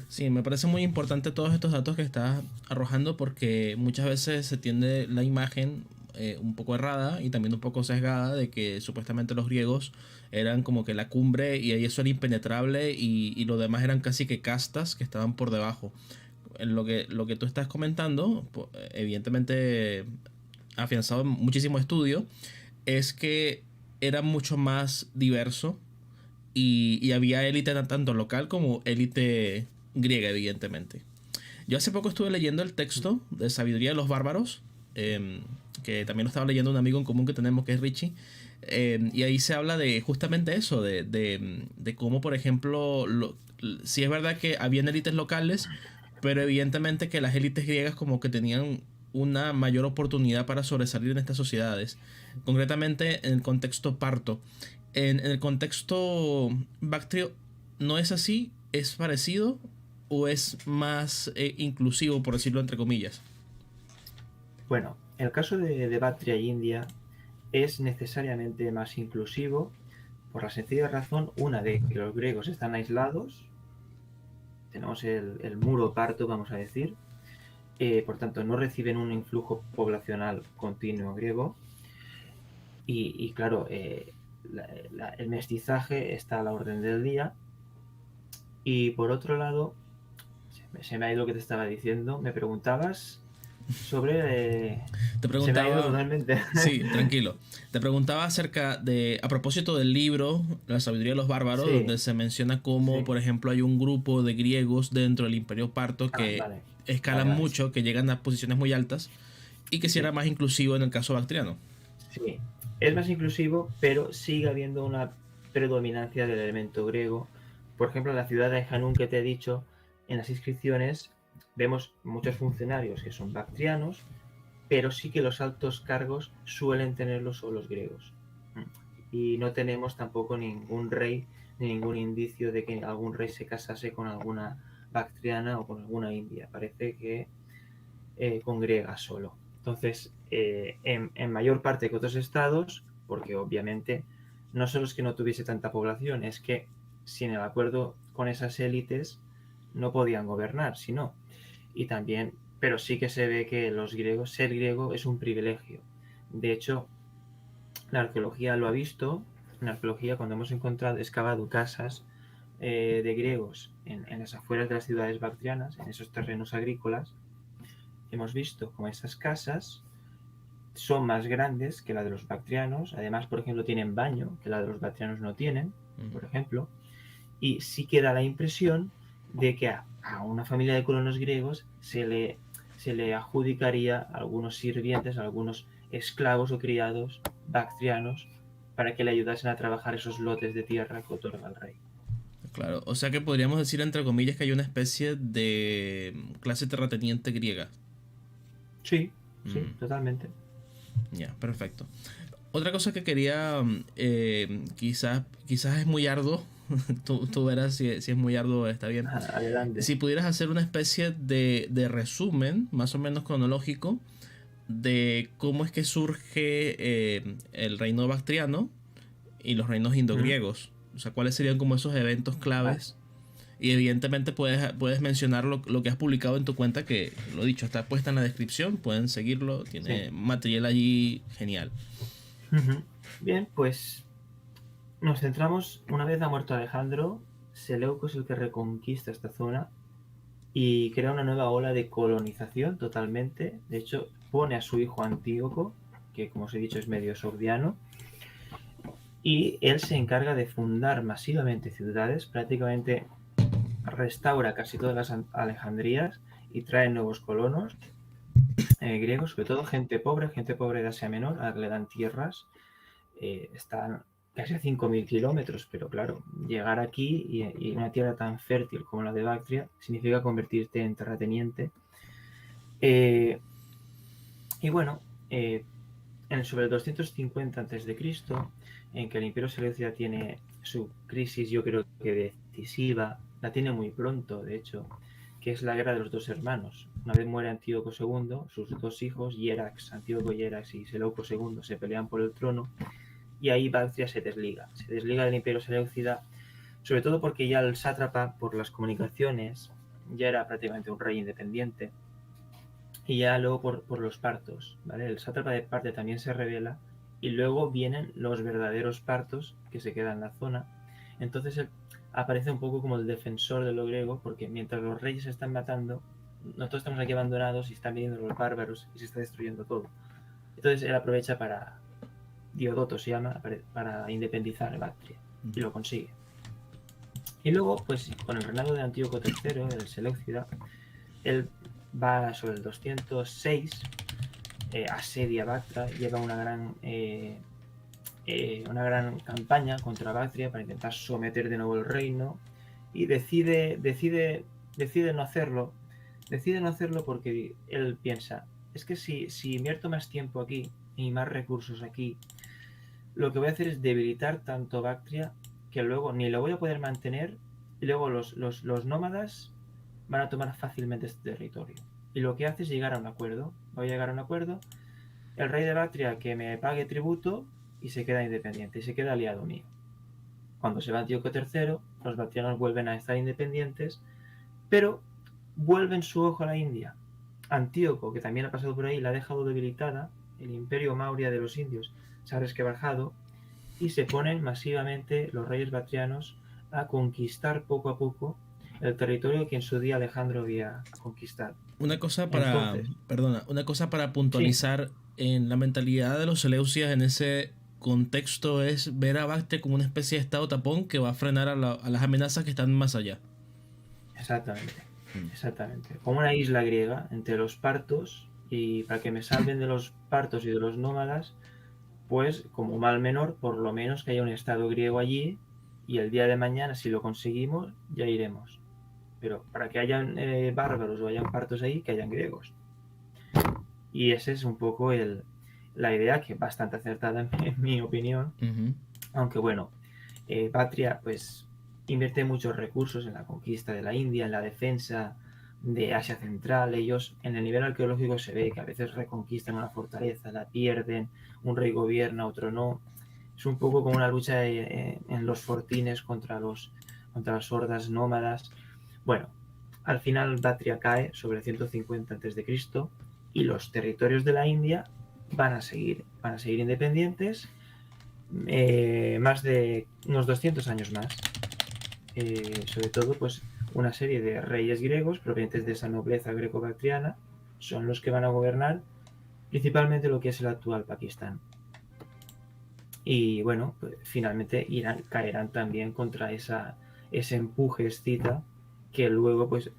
Sí, me parece muy importante todos estos datos que estás arrojando porque muchas veces se tiende la imagen un poco errada y también un poco sesgada de que supuestamente los griegos eran como que la cumbre y ahí eso era impenetrable y lo demás eran casi que castas que estaban por debajo. En lo que tú estás comentando, evidentemente afianzado en muchísimo estudio, es que era mucho más diverso y había élite tanto local como élite griega, evidentemente. Yo hace poco estuve leyendo el texto de Sabiduría de los Bárbaros, que también lo estaba leyendo un amigo en común que tenemos, que es Richie, y ahí se habla de justamente eso, de cómo, por ejemplo, si es verdad que habían élites locales, pero evidentemente que las élites griegas como que tenían una mayor oportunidad para sobresalir en estas sociedades, concretamente en el contexto parto. En el contexto bactrio, ¿no es así? ¿Es parecido? ¿O es más inclusivo, por decirlo entre comillas? Bueno, el caso de Bactria y India es necesariamente más inclusivo por la sencilla razón, una de que los griegos están aislados, tenemos el muro parto, vamos a decir, por tanto no reciben un influjo poblacional continuo griego y claro, el mestizaje está a la orden del día y por otro lado, se me ha ido lo que te estaba diciendo, me preguntabas sobre... Te se me ha ido preguntaba, totalmente. sí, tranquilo. Te preguntaba acerca de, a propósito del libro, La sabiduría de los bárbaros, Sí, donde se menciona cómo, sí. por ejemplo, hay un grupo de griegos dentro del Imperio Parto Ah, que vale. Vale, escalan vale, sí. mucho, que llegan a posiciones muy altas y que si era Sí, más inclusivo en el caso bactriano. sí. Es más inclusivo, pero sigue habiendo una predominancia del elemento griego. Por ejemplo, en la ciudad de Hanun que te he dicho, en las inscripciones vemos muchos funcionarios que son bactrianos, pero sí que los altos cargos suelen tenerlos solo los griegos. Y no tenemos tampoco ningún rey ni ningún indicio de que algún rey se casase con alguna bactriana o con alguna india. Parece que con griega solo. Entonces, en mayor parte que otros estados, porque obviamente no solo es que no tuviese tanta población, es que sin el acuerdo con esas élites no podían gobernar, si no. Y también, pero sí que se ve que los griegos, ser griego es un privilegio. De hecho, la arqueología lo ha visto. En la arqueología, cuando hemos encontrado, excavado casas de griegos en las afueras de las ciudades bactrianas, en esos terrenos agrícolas, hemos visto como esas casas son más grandes que la de los bactrianos. Además, por ejemplo, tienen baño, que la de los bactrianos no tienen, por ejemplo. Y sí que da la impresión de que a una familia de colonos griegos se le adjudicaría a algunos sirvientes, a algunos esclavos o criados bactrianos para que le ayudasen a trabajar esos lotes de tierra que otorga el rey. Claro, o sea que podríamos decir entre comillas que hay una especie de clase terrateniente griega. Sí, sí, Mm, totalmente. ya, perfecto. Otra cosa que quería, quizás es muy arduo, tú verás si es muy arduo, está bien. Adelante. Si pudieras hacer una especie de resumen, más o menos cronológico, de cómo es que surge el reino bactriano y los reinos ¿Mm? indogriegos. O sea, cuáles serían como esos eventos Vale. claves. Y evidentemente puedes mencionar lo que has publicado en tu cuenta, que lo dicho, está puesta en la descripción, pueden seguirlo, Sí. tiene material allí genial. Ujú. Bien, pues nos centramos, una vez ha muerto Alejandro, Seleuco es el que reconquista esta zona y crea una nueva ola de colonización totalmente. De hecho, pone a su hijo Antíoco, que como os he dicho es medio sogdiano, y él se encarga de fundar masivamente ciudades, prácticamente restaura casi todas las Alejandrías y trae nuevos colonos griegos, sobre todo gente pobre de Asia Menor, a la que le dan tierras, están casi a 5.000 kilómetros, pero claro, llegar aquí y una tierra tan fértil como la de Bactria significa convertirte en terrateniente. Eh, y bueno, sobre el 250 a.C., en que el Imperio Seleucida tiene su crisis, yo creo que decisiva, la tiene muy pronto, de hecho, que es la guerra de los dos hermanos. Una vez muere Antíoco II, sus dos hijos, Antíoco Hierax y Seleuco II, se pelean por el trono, y ahí Bactria se desliga del Imperio Seleucida, sobre todo porque ya el sátrapa, por las comunicaciones, ya era prácticamente un rey independiente, y ya luego por los partos, ¿vale? El sátrapa de Parte también se revela y luego vienen los verdaderos partos que se quedan en la zona. Entonces él aparece un poco como el defensor de lo griego, porque mientras los reyes se están matando, nosotros estamos aquí abandonados y están viniendo los bárbaros y se está destruyendo todo. Entonces él aprovecha para, Diodoto se llama, para independizar Bactria y lo consigue. Y luego, pues con el reinado de Antíoco III, el Seleucida, él va sobre el 206, asedia Bactria, lleva una gran campaña contra Bactria para intentar someter de nuevo el reino y decide no hacerlo. Decide no hacerlo porque él piensa, es que si invierto más tiempo aquí y más recursos aquí, lo que voy a hacer es debilitar tanto Bactria que luego ni lo voy a poder mantener y luego los nómadas van a tomar fácilmente este territorio. Y lo que hace es llegar a un acuerdo. Voy a llegar a un acuerdo. El rey de Bactria que me pague tributo y se queda independiente y se queda aliado mío. Cuando se va Antíoco III, los bactrianos vuelven a estar independientes, pero vuelven su ojo a la India. Antíoco, que también ha pasado por ahí, la ha dejado debilitada, el imperio Maurya de los indios se ha resquebrajado y se ponen masivamente los reyes bactrianos a conquistar poco a poco el territorio que en su día Alejandro había conquistado. Una cosa para, Entonces, perdona, una cosa para sí, puntualizar en la mentalidad de los Seleucidas en ese contexto es ver a Bactria como una especie de estado tapón que va a frenar a las amenazas que están más allá. exactamente, exactamente. Como una isla griega entre los partos y para que me salven de los partos y de los nómadas, pues como mal menor, por lo menos que haya un estado griego allí y el día de mañana, si lo conseguimos, ya iremos. Pero para que hayan bárbaros o hayan partos ahí, que hayan griegos. Y ese es un poco la idea, que es bastante acertada en mi opinión. Ujú. Aunque bueno, Patria pues invierte muchos recursos en la conquista de la India, en la defensa de Asia Central. Ellos en el nivel arqueológico se ve que a veces reconquistan una fortaleza, la pierden, un rey gobierna, otro no. Es un poco como una lucha en los fortines contra las hordas nómadas. Bueno, al final Bactria cae sobre 150 a.C. y los territorios de la India van a seguir independientes más de unos 200 años más. Sobre todo, pues una serie de reyes griegos provenientes de esa nobleza greco-bactriana son los que van a gobernar principalmente lo que es el actual Pakistán. Y bueno, pues, finalmente caerán también contra ese empuje escita que luego pues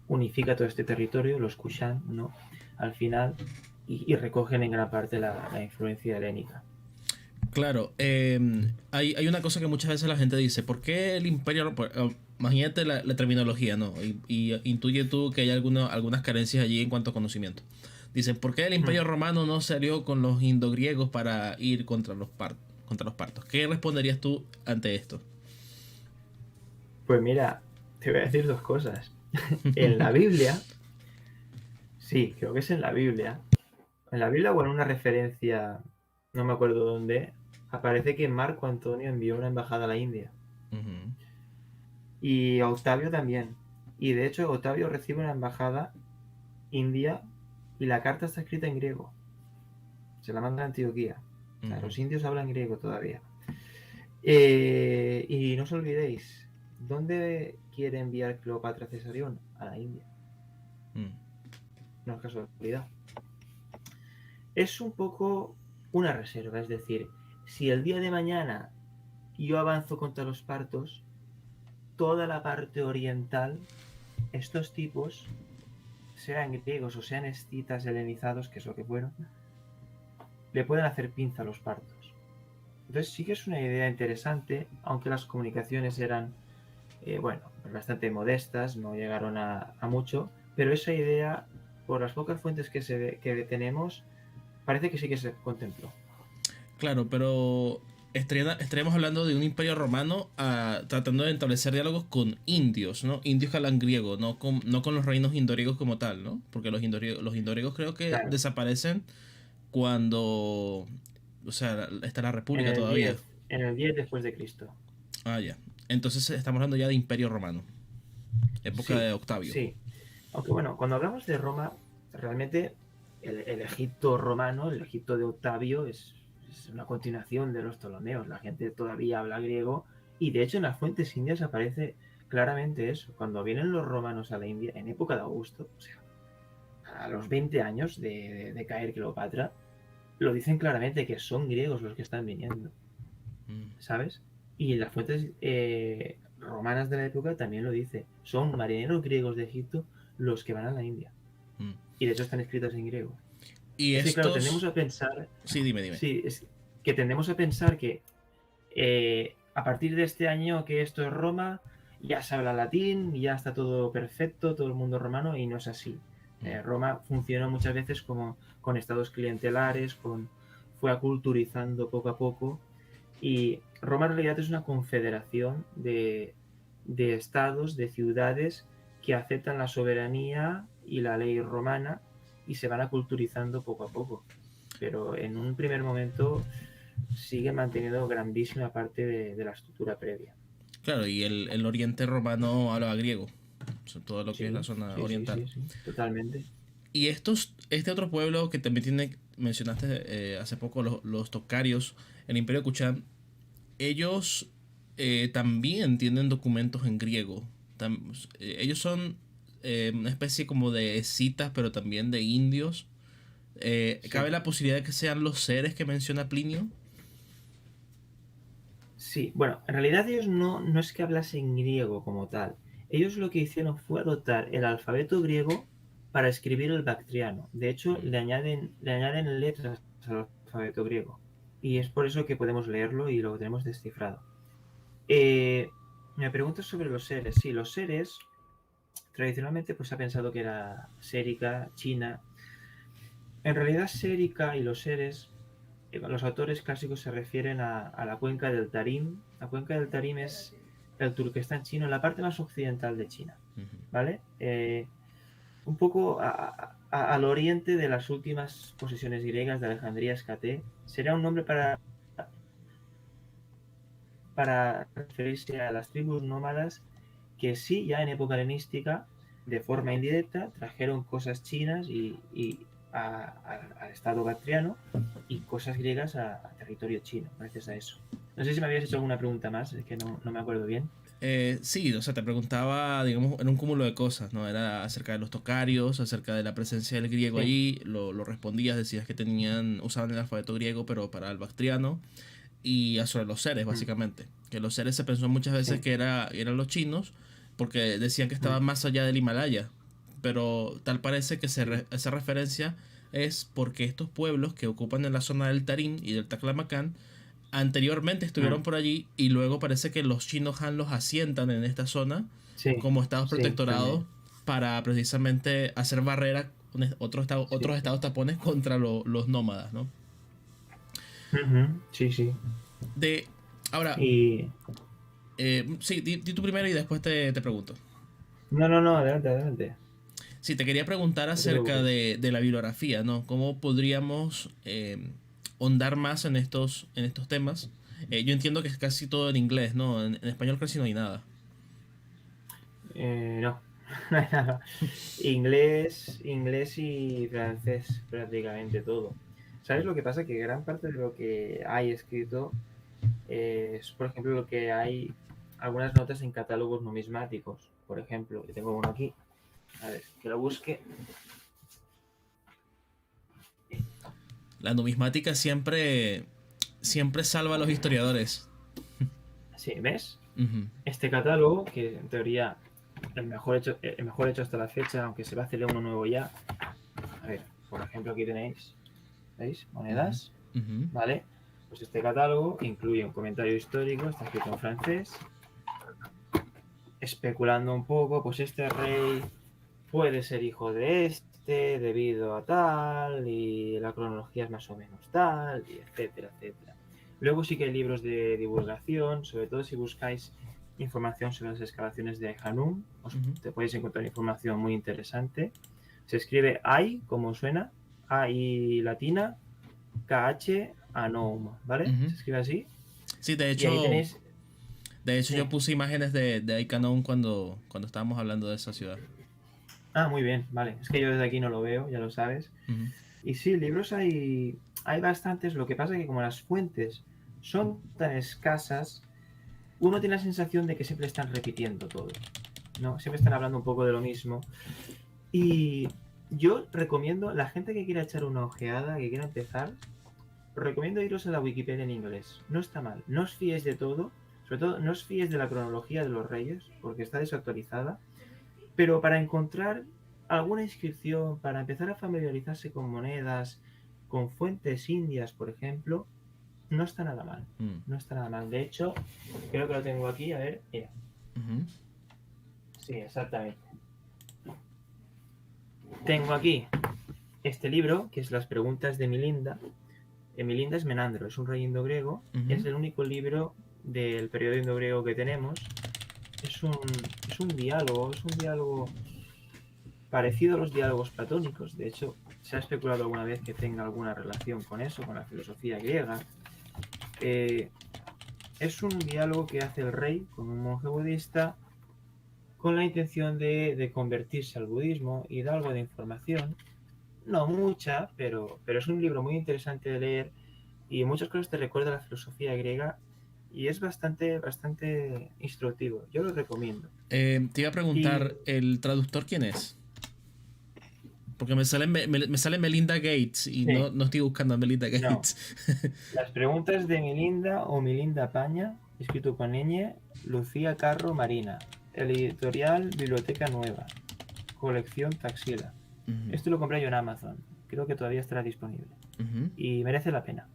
unifica todo este territorio, los Kushan, ¿no? Al final, y recogen en gran parte la influencia helénica. Claro, hay una cosa que muchas veces la gente dice, ¿por qué el imperio? Imagínate la terminología, ¿no? Y intuye tú que hay algunas carencias allí en cuanto a conocimiento. Dicen, ¿por qué el Mm. imperio romano no salió con los indogriegos para ir contra los partos? ¿Qué responderías tú ante esto? Pues mira, te voy a decir dos cosas. En la Biblia, sí, creo que es en la Biblia, En la Biblia o en una referencia, no me acuerdo dónde, aparece que Marco Antonio envió una embajada a la India. Ujú. Y Octavio también. Y de hecho Octavio recibe una embajada india y la carta está escrita en griego. Se la manda a Antioquía. O sea, Ujú. los indios hablan griego todavía. Y no os olvidéis, ¿dónde quiere enviar Cleopatra Cesarión? A la India. Mm. No es casualidad. Es un poco una reserva, es decir, si el día de mañana yo avanzo contra los partos, toda la parte oriental, estos tipos, sean griegos o sean escitas helenizados, que es lo que fueron, le pueden hacer pinza a los partos. Entonces sí que es una idea interesante, aunque las comunicaciones eran, bueno, bastante modestas, no llegaron a mucho, pero esa idea, por las pocas fuentes que tenemos, parece que sí que se contempló. Claro, pero estaríamos hablando de un imperio romano tratando de establecer diálogos con indios, ¿no? Indios que hablan griego, no con los reinos indóriegos como tal, ¿no? Porque los indóriegos creo que Claro, desaparecen cuando, o sea, está la en República el todavía. 10, en el 10 después de Cristo. Ah, ya. Entonces estamos hablando ya de imperio romano, época Sí, de Octavio. sí. Aunque bueno, cuando hablamos de Roma, realmente el Egipto romano, el Egipto de Octavio, es una continuación de los Ptolomeos. La gente todavía habla griego y de hecho en las fuentes indias aparece claramente eso. Cuando vienen los romanos a la India, en época de Augusto, o sea, a los 20 años de caer Cleopatra, lo dicen claramente que son griegos los que están viniendo, Mm, ¿sabes? Y las fuentes romanas de la época también lo dice. Son marineros griegos de Egipto los que van a la India. mm. Y de hecho están escritos en griego. Y Es que, claro, tendemos estos... a pensar, Sí, dime. sí, es que tendemos a pensar que a partir de este año que esto es Roma, ya se habla latín, ya está todo perfecto, todo el mundo romano, y no es así. Mm, Roma funciona muchas veces como con estados clientelares, fue aculturizando poco a poco, y Roma en realidad es una confederación de estados, de ciudades que aceptan la soberanía y la ley romana y se van aculturizando poco a poco. Pero en un primer momento sigue manteniendo grandísima parte de la estructura previa. claro, y el oriente romano hablaba griego, o sea, todo lo que es la Sí, zona sí, sí, oriental. sí, sí, totalmente. Y este otro pueblo que también mencionaste hace poco, los tocarios, el Imperio Kuchan, ellos también tienen documentos en griego. Ellos son una especie como de escitas, pero también de indios. ¿Cabe Sí, la posibilidad de que sean los seres que menciona Plinio? sí. Bueno, en realidad ellos no es que hablasen griego como tal. Ellos lo que hicieron fue adoptar el alfabeto griego para escribir el bactriano. De hecho, Mm, le añaden letras al alfabeto griego. Y es por eso que podemos leerlo y lo tenemos descifrado. Eh, Me preguntas sobre los seres. Sí, los seres tradicionalmente pues se ha pensado que era Sérica, China. En realidad Sérica y los seres, los autores clásicos se refieren a la cuenca del Tarim. La cuenca del Tarim es el Turquestán chino, la parte más occidental de China, ujú. ¿vale? Un poco al oriente de las últimas posesiones griegas de Alejandría Escaté. Sería un nombre para referirse a las tribus nómadas que sí, ya en época helenística, de forma indirecta, trajeron cosas chinas al estado bactriano y cosas griegas a territorio chino, gracias a eso. No sé si me habías hecho alguna pregunta más, es que no me acuerdo bien. Sí, o sea, te preguntaba, digamos, en un cúmulo de cosas, ¿no? Era acerca de los tocarios, acerca de la presencia del griego Sí. allí, lo respondías, decías que usaban el alfabeto griego, pero para el bactriano, y sobre los seres, Mm. básicamente. Que los seres se pensó muchas veces Sí. que eran los chinos, porque decían que Mm. estaban más allá del Himalaya. Pero tal parece que Sí. esa referencia es porque estos pueblos que ocupan en la zona del Tarim y del Taklamakan anteriormente estuvieron Mm. por allí y luego parece que los chinos Han los asientan en esta zona Sí. como estados Sí, protectorados también. para precisamente hacer barrera Sí, otros sí. estados tapones contra los nómadas, ¿no? Ujú. Sí, sí. De ahora, Y... sí, di tú primero y después te pregunto. No, adelante, adelante. Sí, te quería preguntar No te acerca preocupes. de la bibliografía, ¿no? ¿Cómo podríamos ahondar más en estos temas? Yo entiendo que es casi todo en inglés, ¿no? En español casi no hay nada. No, no hay nada. Inglés y francés, prácticamente todo. ¿Sabes lo que pasa? Que gran parte de lo que hay escrito es, por ejemplo, lo que hay algunas notas en catálogos numismáticos. Por ejemplo, yo tengo uno aquí. A ver, que lo busque. La numismática siempre salva a los historiadores. Sí, ¿ves? Ujú, Este catálogo, que en teoría el mejor hecho hasta la fecha, aunque se va a hacer uno nuevo ya. A ver, por ejemplo, aquí tenéis, ¿veis? ujú, Monedas, ujú, ¿vale? Pues este catálogo incluye un comentario histórico, está escrito en francés, especulando un poco, pues este rey puede ser hijo de este debido a tal, y la cronología es más o menos tal, y etcétera, etcétera. Luego sí que hay libros de divulgación, sobre todo si buscáis información sobre las excavaciones de Hanum, ujú, te podéis encontrar información muy interesante. Se escribe AI, como suena, AI latina, KH Anoum, ¿vale? ujú. Se escribe así. Sí, Y ahí tenéis, de hecho yo sí. puse imágenes de Icanon cuando estábamos hablando de esa ciudad. Ah, muy bien, vale. Es que yo desde aquí no lo veo, ya lo sabes. Ujú, Y sí, libros hay bastantes. Lo que pasa es que como las fuentes son tan escasas, uno tiene la sensación de que siempre están repitiendo todo, ¿no? Siempre están hablando un poco de lo mismo. Y yo recomiendo, la gente que quiera echar una ojeada, que quiera empezar, os recomiendo iros a la Wikipedia en inglés. No está mal. No os fíes de todo. Sobre todo, no os fíes de la cronología de los reyes, porque está desactualizada. Pero para encontrar alguna inscripción, para empezar a familiarizarse con monedas, con fuentes indias, por ejemplo, no está nada mal. mm, No está nada mal. De hecho, creo que lo tengo aquí. A ver, mira. ujú, Sí, exactamente. Tengo aquí este libro, que es Las preguntas de Milinda. Milinda es Menandro, es un rey indogriego. ujú. Es el único libro del periodo indogriego que tenemos. Es un, es un diálogo parecido a los diálogos platónicos. De hecho, se ha especulado alguna vez que tenga alguna relación con eso, con la filosofía griega. Eh, es un diálogo que hace el rey con un monje budista con la intención de convertirse al budismo y da algo de información. No mucha, pero es un libro muy interesante de leer y en muchas cosas te recuerda a la filosofía griega y es bastante instructivo. Yo lo recomiendo. Te iba a Y preguntar, ¿el traductor quién es? Porque me sale Melinda Gates y sí, no estoy buscando a Melinda no. Gates. Las preguntas de Milinda o Milinda Paña, escrito con ñ, Lucía Carro Marina. El editorial Biblioteca Nueva. Colección Taxila. Ujú, Esto lo compré yo en Amazon. Creo que todavía estará disponible. ujú. Y merece la pena.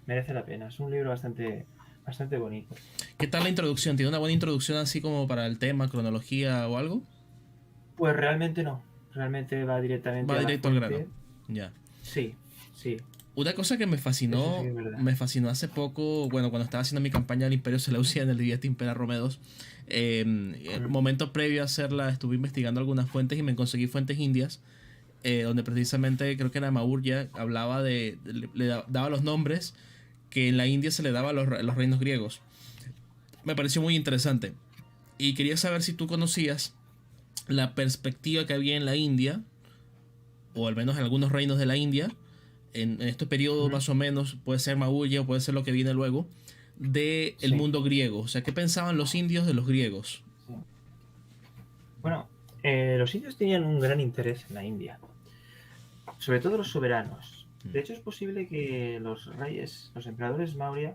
Merece la pena. Es un libro bastante bonito. ¿Qué tal la introducción? ¿Tiene una buena introducción así como para el tema, cronología o algo? Pues realmente no. Realmente va directamente Va a la directo al grano. fuente. Ya. Sí, sí. Una cosa que Eso sí que es verdad. me fascinó hace poco, bueno, cuando estaba haciendo mi campaña del Imperio Seleucida en el Diviete Impera Rome II, el Mm. momento previo a hacerla estuve investigando algunas fuentes y me conseguí fuentes indias, donde precisamente creo que era Maurya hablaba daba los nombres que en la India se le daba a los reinos griegos. Me pareció muy interesante. Y quería saber si tú conocías la perspectiva que había en la India, o al menos en algunos reinos de la India, en este periodo Mm. más o menos, puede ser Maurya o puede ser lo que viene luego, del el Sí, mundo griego. O sea, ¿qué pensaban los indios de los griegos? sí. Bueno, los indios tenían un gran interés en la India. Sobre todo los soberanos. Mm, De hecho, es posible que los reyes, los emperadores Maurya,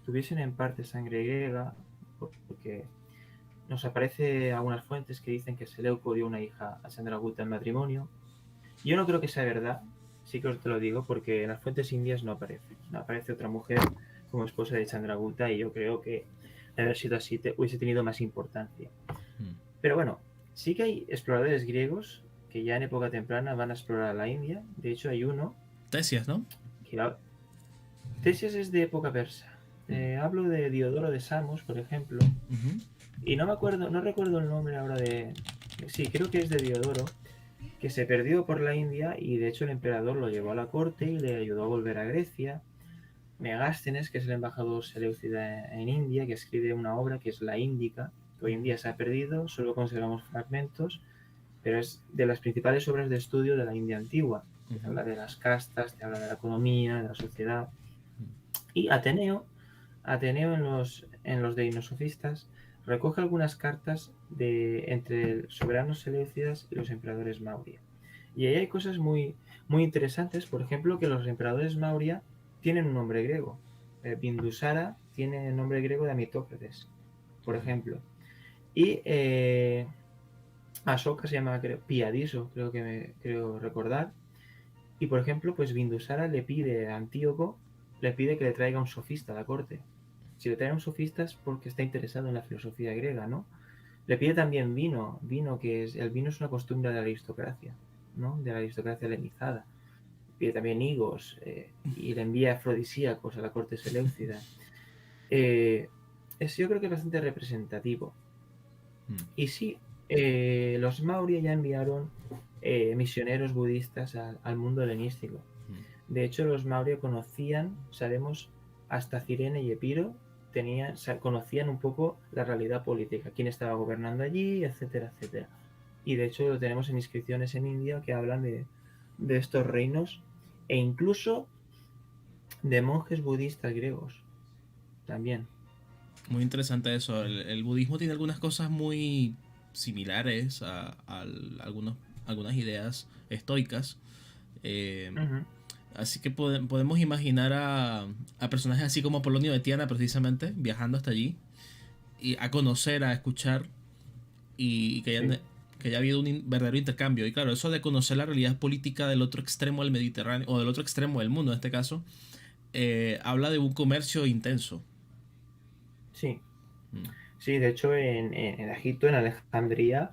tuviesen en parte sangre griega, porque nos aparece algunas fuentes que dicen que Seleuco dio una hija a Chandragupta en matrimonio. Yo no creo que sea verdad, sí que os te lo digo, porque en las fuentes indias no aparece. No aparece otra mujer como esposa de Chandragupta y yo creo que de haber sido así hubiese tenido más importancia. mm. Pero bueno, sí que hay exploradores griegos que ya en época temprana van a explorar la India. De hecho, hay uno Tesias, ¿no? que va... Tesias es de época persa. Mm, Hablo de Diodoro de Samos, por ejemplo, ujú, y no recuerdo el nombre ahora de... Sí, creo que es de Diodoro. que se perdió por la India y de hecho el emperador lo llevó a la corte y le ayudó a volver a Grecia. Megástenes, que es el embajador seleucida en India, que escribe una obra que es la Índica, que hoy en día se ha perdido, solo conservamos fragmentos, pero es de las principales obras de estudio de la India antigua. Te habla de las castas, te habla de la economía, de la sociedad. Y Ateneo en los Deimosofistas recoge algunas cartas entre soberanos seleucidas y los emperadores Maurya. Y ahí hay cosas muy, muy interesantes, por ejemplo, que los emperadores Maurya tienen un nombre griego. Bindusara tiene el nombre griego de Amitócrates, por ejemplo. Y Asoka se llama Piadiso, creo recordar. Y por ejemplo, pues Bindusara le pide a Antíoco, le pide que le traiga un sofista a la corte. Si le trae un sofista es porque está interesado en la filosofía griega, ¿no? Le pide también vino que el vino es una costumbre de la aristocracia, ¿no? De la aristocracia helenizada. Pide también higos y le envía afrodisíacos a la corte seleucida. Yo creo que es bastante representativo. Y sí, los Maurya ya enviaron misioneros budistas al mundo helenístico. De hecho, los Maurya conocían, sabemos, hasta Cirene y Epiro, conocían un poco la realidad política, quién estaba gobernando allí, etcétera, etcétera. Y de hecho lo tenemos en inscripciones en India que hablan de estos reinos e incluso de monjes budistas griegos también. Muy interesante eso. El budismo tiene algunas cosas muy similares algunas ideas estoicas. Uh-huh. Así que podemos imaginar a personajes así como Polonio de Tiana precisamente viajando hasta allí y a conocer, a escuchar y que haya habido un verdadero intercambio. Y claro, eso de conocer la realidad política del otro extremo del Mediterráneo o del otro extremo del mundo en este caso, habla de un comercio intenso. Sí. Sí, de hecho en Egipto, en Alejandría,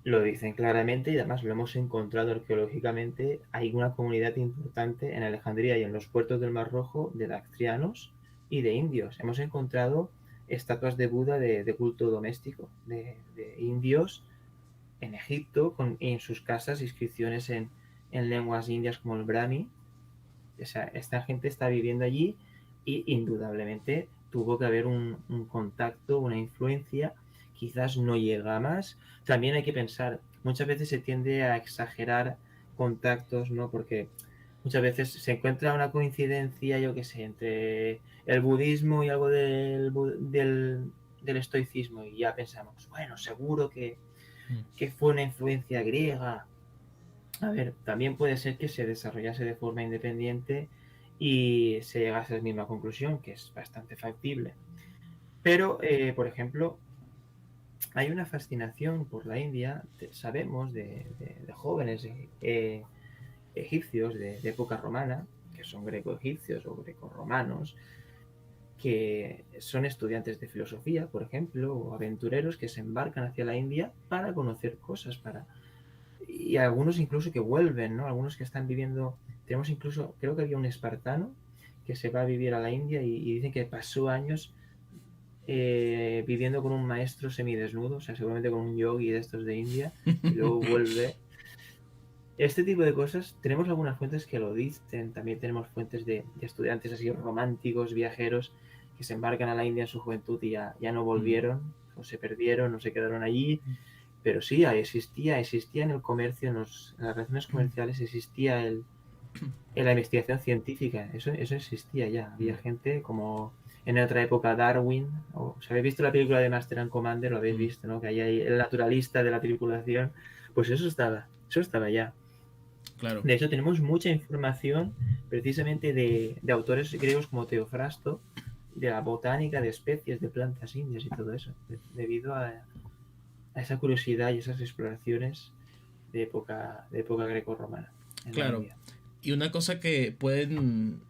lo dicen claramente y además lo hemos encontrado arqueológicamente. Hay una comunidad importante en Alejandría y en los puertos del Mar Rojo de bactrianos y de indios. Hemos encontrado estatuas de Buda de culto doméstico, de indios en Egipto, y en sus casas inscripciones en lenguas indias como el brahmi. O sea, esta gente está viviendo allí y indudablemente tuvo que haber un contacto, una influencia, quizás no llega más. También hay que pensar, muchas veces se tiende a exagerar contactos, ¿no? Porque muchas veces se encuentra una coincidencia, yo qué sé, entre el budismo y algo del estoicismo y ya pensamos, bueno, seguro que fue una influencia griega. A ver, también puede ser que se desarrollase de forma independiente y se llegase a la misma conclusión, que es bastante factible. Pero, por ejemplo, hay una fascinación por la India, sabemos de jóvenes egipcios de época romana, que son greco-egipcios o greco-romanos, que son estudiantes de filosofía, por ejemplo, o aventureros que se embarcan hacia la India para conocer cosas, y algunos incluso que vuelven, ¿no? Algunos que están viviendo, tenemos incluso, creo que había un espartano que se va a vivir a la India y dicen que pasó años viviendo con un maestro semidesnudo, o sea, seguramente con un yogi de estos de India, y luego vuelve. Este tipo de cosas, tenemos algunas fuentes que lo dicen, también tenemos fuentes de estudiantes así románticos, viajeros, que se embarcan a la India en su juventud y ya no volvieron, o se perdieron, o se quedaron allí. Pero sí, existía en el comercio, en las relaciones comerciales, existía en la investigación científica, eso existía ya. Había gente como en otra época Darwin, o si habéis visto la película de Master and Commander, lo habéis visto, ¿no? Que ahí hay el naturalista de la tripulación, pues eso estaba ya. Claro. De hecho, tenemos mucha información precisamente de autores griegos como Teofrasto, de la botánica de especies, de plantas indias y todo eso, debido a esa curiosidad y esas exploraciones de época greco-romana en la Claro. India. Y una cosa que pueden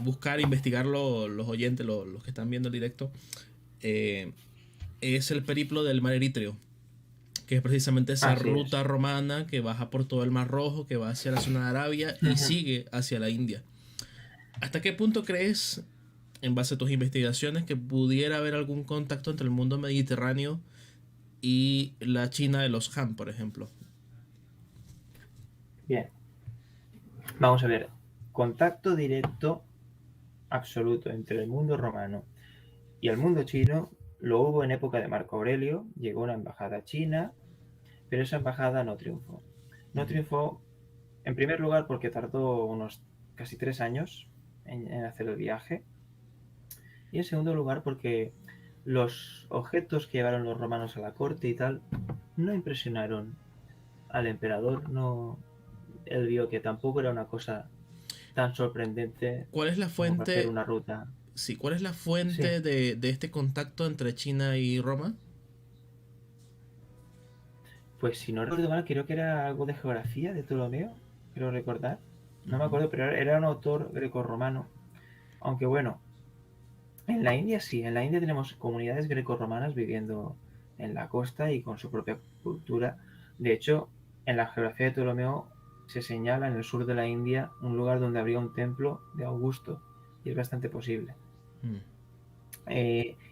buscar, investigar los oyentes, los que están viendo el directo, es el periplo del mar Eritrio, que es precisamente esa ruta romana que baja por todo el Mar Rojo, que va hacia la zona de Arabia y sigue hacia la India. ¿Hasta qué punto crees, en base a tus investigaciones, que pudiera haber algún contacto entre el mundo mediterráneo y la China de los Han, por ejemplo? Bien, vamos a ver. Contacto directo absoluto entre el mundo romano y el mundo chino lo hubo en época de Marco Aurelio. Llegó una embajada china, pero esa embajada no triunfó. No triunfó, en primer lugar, porque tardó unos casi 3 años en hacer el viaje. Y en segundo lugar, porque los objetos que llevaron los romanos a la corte y tal no impresionaron al emperador. No, él vio que tampoco era una cosa tan sorprendente ¿Cuál es la como para hacer fuente? una ruta. Sí, ¿cuál es la Sí, fuente de este contacto entre China y Roma? pues si no recuerdo mal, creo que era algo de geografía de Ptolomeo, creo recordar. No me Ujú. acuerdo, pero era un autor grecorromano. Aunque bueno, en la India sí, en la India tenemos comunidades grecorromanas viviendo en la costa y con su propia cultura. De hecho, en la geografía de Ptolomeo se señala en el sur de la India un lugar donde habría un templo de Augusto, y es bastante posible. Mm.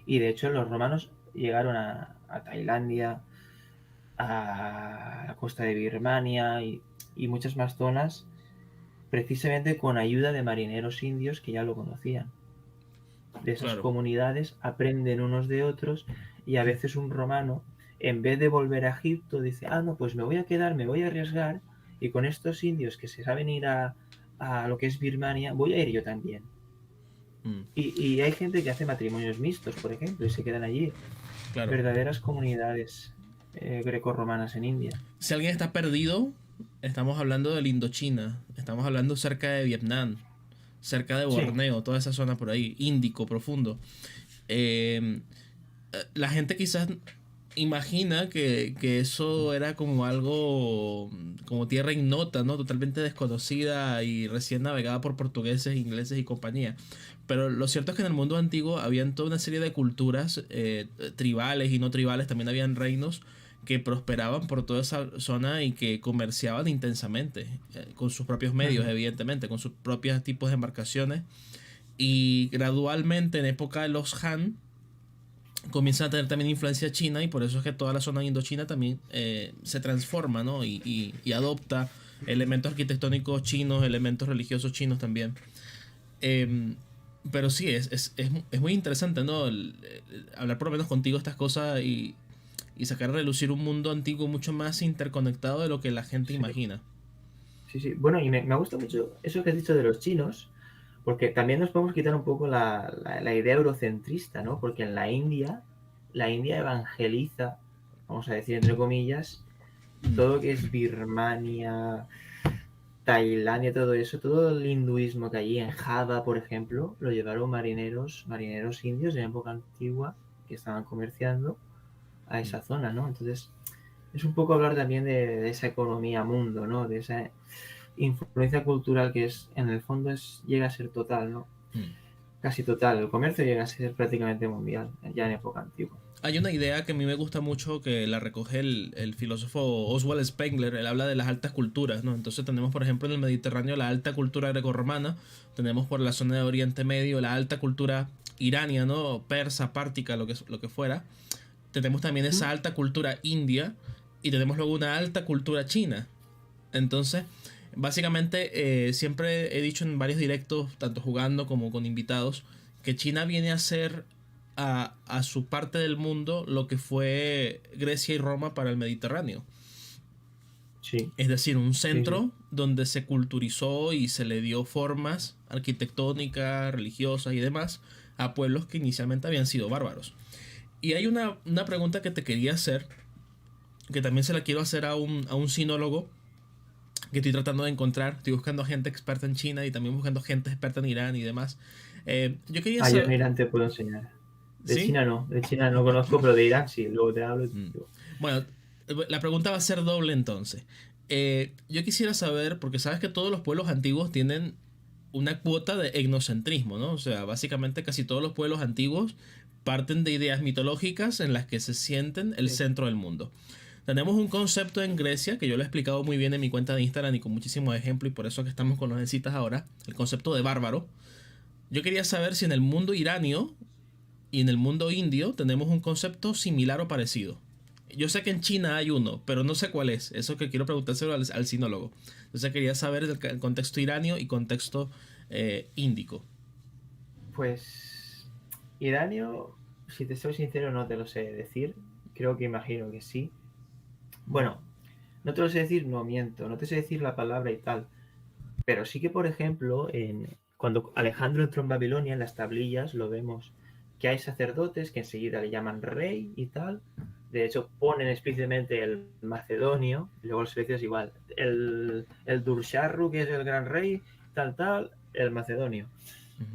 Y de hecho los romanos llegaron a Tailandia, a la costa de Birmania y muchas más zonas, precisamente con ayuda de marineros indios que ya lo conocían. De esas Claro. comunidades aprenden unos de otros, y a veces un romano, en vez de volver a Egipto, dice, ah, no, pues me voy a quedar, me voy a arriesgar, y con estos indios que se saben ir a lo que es Birmania, voy a ir yo también. Mm. Y hay gente que hace matrimonios mixtos, por ejemplo, y se quedan allí. Claro. Verdaderas comunidades grecorromanas en India. Si alguien está perdido, estamos hablando del Indochina, estamos hablando cerca de Vietnam, cerca de Sí, Borneo, toda esa zona por ahí, Índico profundo. Eh, la gente quizás imagina que eso era como algo, como tierra ignota, ¿no? Totalmente desconocida y recién navegada por portugueses, ingleses y compañía. Pero lo cierto es que en el mundo antiguo habían toda una serie de culturas tribales y no tribales, también habían reinos que prosperaban por toda esa zona y que comerciaban intensamente, con sus propios medios, ujú, evidentemente, con sus propios tipos de embarcaciones. Y gradualmente en época de los Han, comienza a tener también influencia china y por eso es que toda la zona de Indochina también se transforma, ¿no? Y adopta elementos arquitectónicos chinos, elementos religiosos chinos también. Eh, pero sí, es muy interesante, ¿no? Hablar por lo menos contigo estas cosas y sacar a relucir un mundo antiguo mucho más interconectado de lo que la gente sí, imagina. sí, sí. Bueno, y me gusta mucho eso que has dicho de los chinos, porque también nos podemos quitar un poco la idea eurocentrista, ¿no? Porque en la India evangeliza, vamos a decir entre comillas, Mm. todo lo que es Birmania, Tailandia, todo eso, todo el hinduismo que allí en Java, por ejemplo, lo llevaron marineros indios en época antigua que estaban comerciando a Mm. esa zona, ¿no? Entonces, es un poco hablar también de esa economía mundo, ¿no? De esa influencia cultural que es, en el fondo, llega a ser total, ¿no? Mm. Casi total. El comercio llega a ser prácticamente mundial, ya en época antigua. Hay una idea que a mí me gusta mucho que la recoge el filósofo Oswald Spengler. Él habla de las altas culturas, ¿no? Entonces tenemos, por ejemplo, en el Mediterráneo la alta cultura grecorromana, tenemos por la zona de Oriente Medio la alta cultura irania, ¿no? Persa, pártica, lo que fuera. Tenemos también ¿Mm? esa alta cultura india y tenemos luego una alta cultura china. Entonces, básicamente, siempre he dicho en varios directos, tanto jugando como con invitados, que China viene a ser a su parte del mundo lo que fue Grecia y Roma para el Mediterráneo. Sí, Es decir, un sí, sí. centro donde se culturizó y se le dio formas arquitectónicas, religiosas y demás a pueblos que inicialmente habían sido bárbaros. Y hay una pregunta que te quería hacer, que también se la quiero hacer a un sinólogo que estoy tratando de encontrar. Estoy buscando gente experta en China y también buscando gente experta en Irán y demás. Yo quería Ah, yo en saber... Irán te puedo enseñar. ¿Sí? De China no conozco, pero de Irán sí, luego te hablo y te Mm. digo. Bueno, la pregunta va a ser doble entonces. Yo quisiera saber, porque sabes que todos los pueblos antiguos tienen una cuota de etnocentrismo, ¿no? O sea, básicamente casi todos los pueblos antiguos parten de ideas mitológicas en las que se sienten el Sí. centro del mundo. Tenemos un concepto en Grecia que yo lo he explicado muy bien en mi cuenta de Instagram y con muchísimos ejemplos y por eso que estamos con los citas ahora, el concepto de bárbaro. Yo quería saber si en el mundo iranio y en el mundo indio tenemos un concepto similar o parecido. yo sé que en China hay uno, pero no sé cuál es. Eso que quiero preguntárselo al sinólogo. Entonces quería saber el contexto iranio y contexto índico. Pues iranio, si te soy sincero, no te lo sé decir. Creo que imagino que sí. Bueno, no te lo sé decir, no miento. No te sé decir la palabra y tal. Pero sí que, por ejemplo, cuando Alejandro entró en Babilonia, en las tablillas lo vemos que hay sacerdotes que enseguida le llaman rey y tal. De hecho, ponen explícitamente el macedonio, y luego los es igual. El Dursharru, que es el gran rey, tal, el macedonio.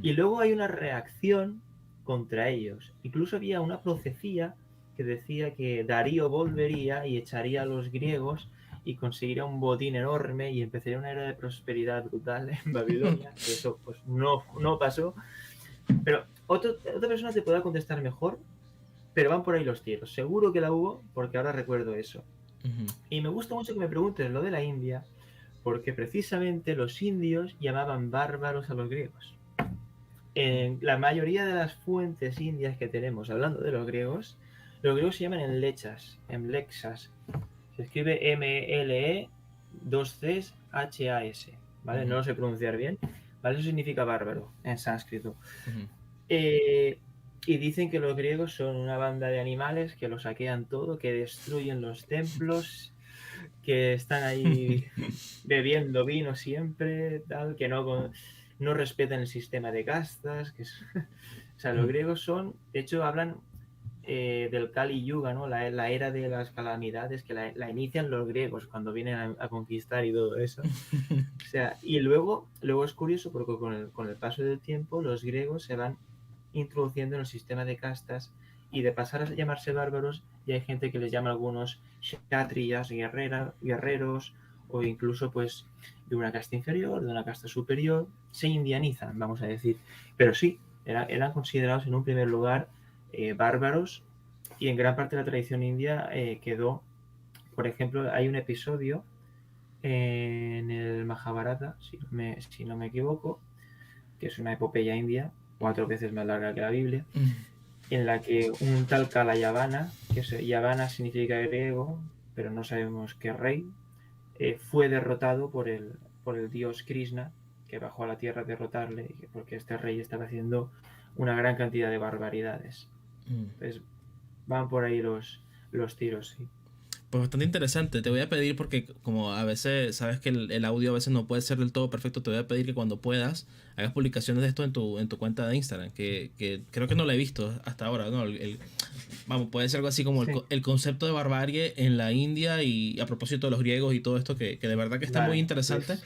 Y luego hay una reacción contra ellos. Incluso había una profecía que decía que Darío volvería y echaría a los griegos y conseguiría un botín enorme y empezaría una era de prosperidad brutal en Babilonia, que eso pues no pasó. Pero otra persona te podrá contestar mejor, pero van por ahí los tiros. Seguro que la hubo, porque ahora recuerdo eso. Y me gusta mucho que me preguntes lo de la India, porque precisamente los indios llamaban bárbaros a los griegos. En la mayoría de las fuentes indias que tenemos hablando de los griegos se llaman emlexas. Se escribe M-L-E 2 Cs H-A-S, ¿vale? No lo sé pronunciar bien, ¿vale? Eso significa bárbaro en sánscrito. Y dicen que los griegos son una banda de animales que lo saquean todo, que destruyen los templos, que están ahí bebiendo vino siempre, tal, que no respetan el sistema de castas. O sea, los griegos son, de hecho, hablan del Kali Yuga, ¿no? La era de las calamidades que la inician los griegos cuando vienen a conquistar y todo eso. O sea, y luego es curioso porque con el paso del tiempo los griegos se van introduciendo en el sistema de castas y de pasar a llamarse bárbaros, y hay gente que les llama a algunos kshatriyas, guerreros, o incluso pues de una casta inferior, de una casta superior, se indianizan, vamos a decir. Pero sí, eran considerados en un primer lugar bárbaros, y en gran parte de la tradición india quedó, por ejemplo, hay un episodio en el Mahabharata, si no me equivoco, que es una epopeya india, 4 veces más larga que la Biblia, en la que un tal Kala Yavana, Yavana significa griego, pero no sabemos qué rey, fue derrotado por el dios Krishna, que bajó a la tierra a derrotarle, porque este rey estaba haciendo una gran cantidad de barbaridades. Entonces van por ahí los tiros, sí. Pues bastante interesante. Te voy a pedir, porque como a veces sabes que el audio a veces no puede ser del todo perfecto, te voy a pedir que cuando puedas hagas publicaciones de esto en tu cuenta de Instagram, que creo que no la he visto hasta ahora, ¿no? Vamos, puede ser algo así como sí, el concepto de barbarie en la India, y a propósito de los griegos y todo esto, que de verdad que está muy interesante, pues,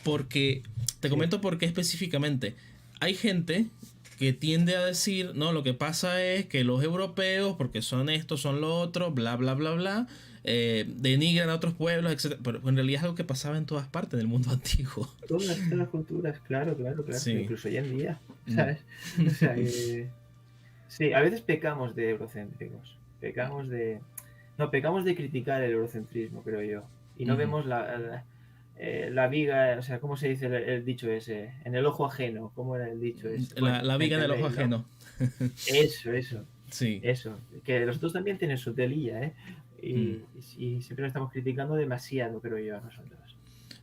porque te comento por qué específicamente. Hay gente que tiende a decir, no, lo que pasa es que los europeos, porque son esto, son lo otro, bla, bla, bla, bla, denigran a otros pueblos, etc. Pero en realidad es algo que pasaba en todas partes del mundo antiguo. Todas las culturas, claro, sí, incluso hoy en día, ¿sabes? O sea, sí, a veces pecamos de eurocéntricos, pecamos de criticar el eurocentrismo, creo yo, y no vemos la viga, o sea, ¿cómo se dice el dicho ese? En el ojo ajeno, ¿cómo era el dicho ese? Bueno, la viga en el ojo ajeno. Eso. Sí. Eso, que los dos también tienen su telilla, ¿eh? Y siempre lo estamos criticando demasiado, creo yo, a nosotros.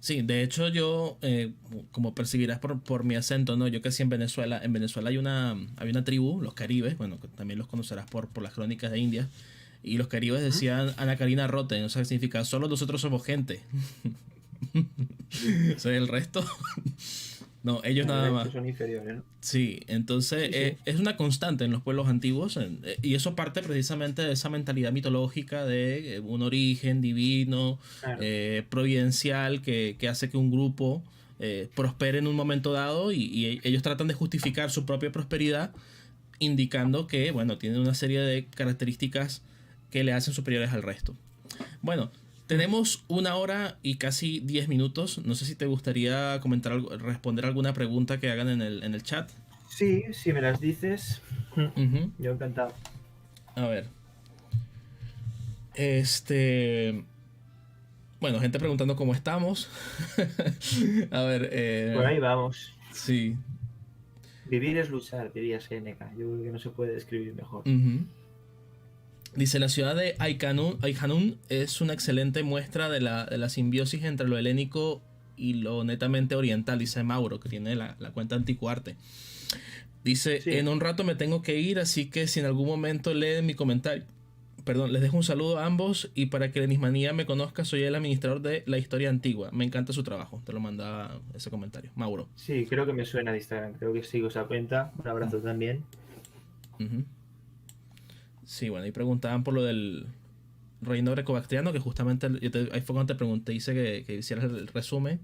Sí, de hecho yo, como percibirás por mi acento, ¿no? Yo crecí en Venezuela. En Venezuela hay una tribu, los caribes, bueno, también los conocerás por las crónicas de India. Y los caribes decían Ana Karina Roten, o sea, que significa solo nosotros somos gente. O sea, el resto... No, ellos nada más. Son inferiores, ¿no? Sí, entonces sí. Es una constante en los pueblos antiguos, y eso parte precisamente de esa mentalidad mitológica de un origen divino, claro, providencial, que hace que un grupo prospere en un momento dado, y ellos tratan de justificar su propia prosperidad indicando que, bueno, tienen una serie de características que le hacen superiores al resto. Bueno, tenemos 1 hora y casi 10 minutos. No sé si te gustaría comentar algo, responder alguna pregunta que hagan en el chat. Sí, si me las dices. Yo encantado. A ver. Bueno, gente preguntando cómo estamos. A ver. Por ahí vamos. Sí. Vivir es luchar, diría Seneca. Yo creo que no se puede describir mejor. Dice, la ciudad de Ai-Khanum es una excelente muestra de la simbiosis entre lo helénico y lo netamente oriental, dice Mauro, que tiene la cuenta Anticuarte. Dice, en Sí, un rato me tengo que ir, así que si en algún momento leen mi comentario, perdón, les dejo un saludo a ambos y para que la Enigmanía me conozca, soy el administrador de la historia antigua. Me encanta su trabajo. Te lo manda ese comentario. Mauro. sí, creo que me suena de Instagram. Creo que sigo esa cuenta. Un abrazo también. Ujú. Sí, bueno, y preguntaban por lo del reino grecobactriano, que justamente ahí fue cuando te pregunté, hice que hicieras el resumen.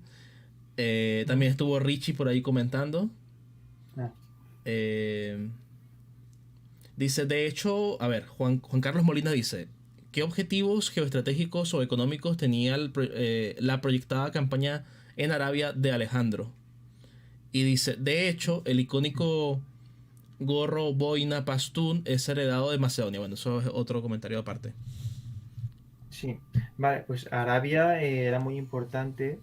Mm. También estuvo Richie por ahí comentando. Ah, Eh, Dice, de hecho, a ver, Juan Carlos Molina dice, ¿qué objetivos geoestratégicos o económicos tenía la proyectada campaña en Arabia de Alejandro? Y dice, de hecho, el icónico gorro boina pastún es heredado de Macedonia. Bueno, eso es otro comentario aparte. sí, vale, pues Arabia era muy importante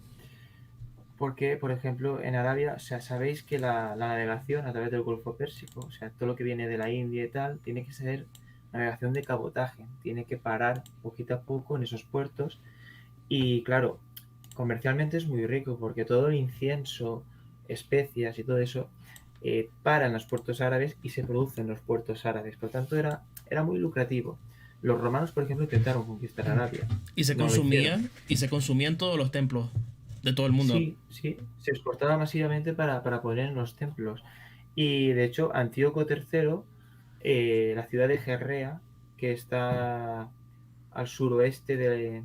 porque, por ejemplo, en Arabia, o sea, sabéis que la navegación a través del Golfo Pérsico, o sea, todo lo que viene de la India y tal, tiene que ser navegación de cabotaje, tiene que parar poquito a poco en esos puertos y, claro, comercialmente es muy rico porque todo el incienso, especias y todo eso para en los puertos árabes y se produce en los puertos árabes. Por tanto, era muy lucrativo. Los romanos, por ejemplo, intentaron conquistar Arabia. No lo hicieron. Y se consumía en todos los templos de todo el mundo. Sí, sí, se exportaba masivamente para poner en los templos. Y de hecho, Antíoco III, la ciudad de Gerrea, que está al suroeste de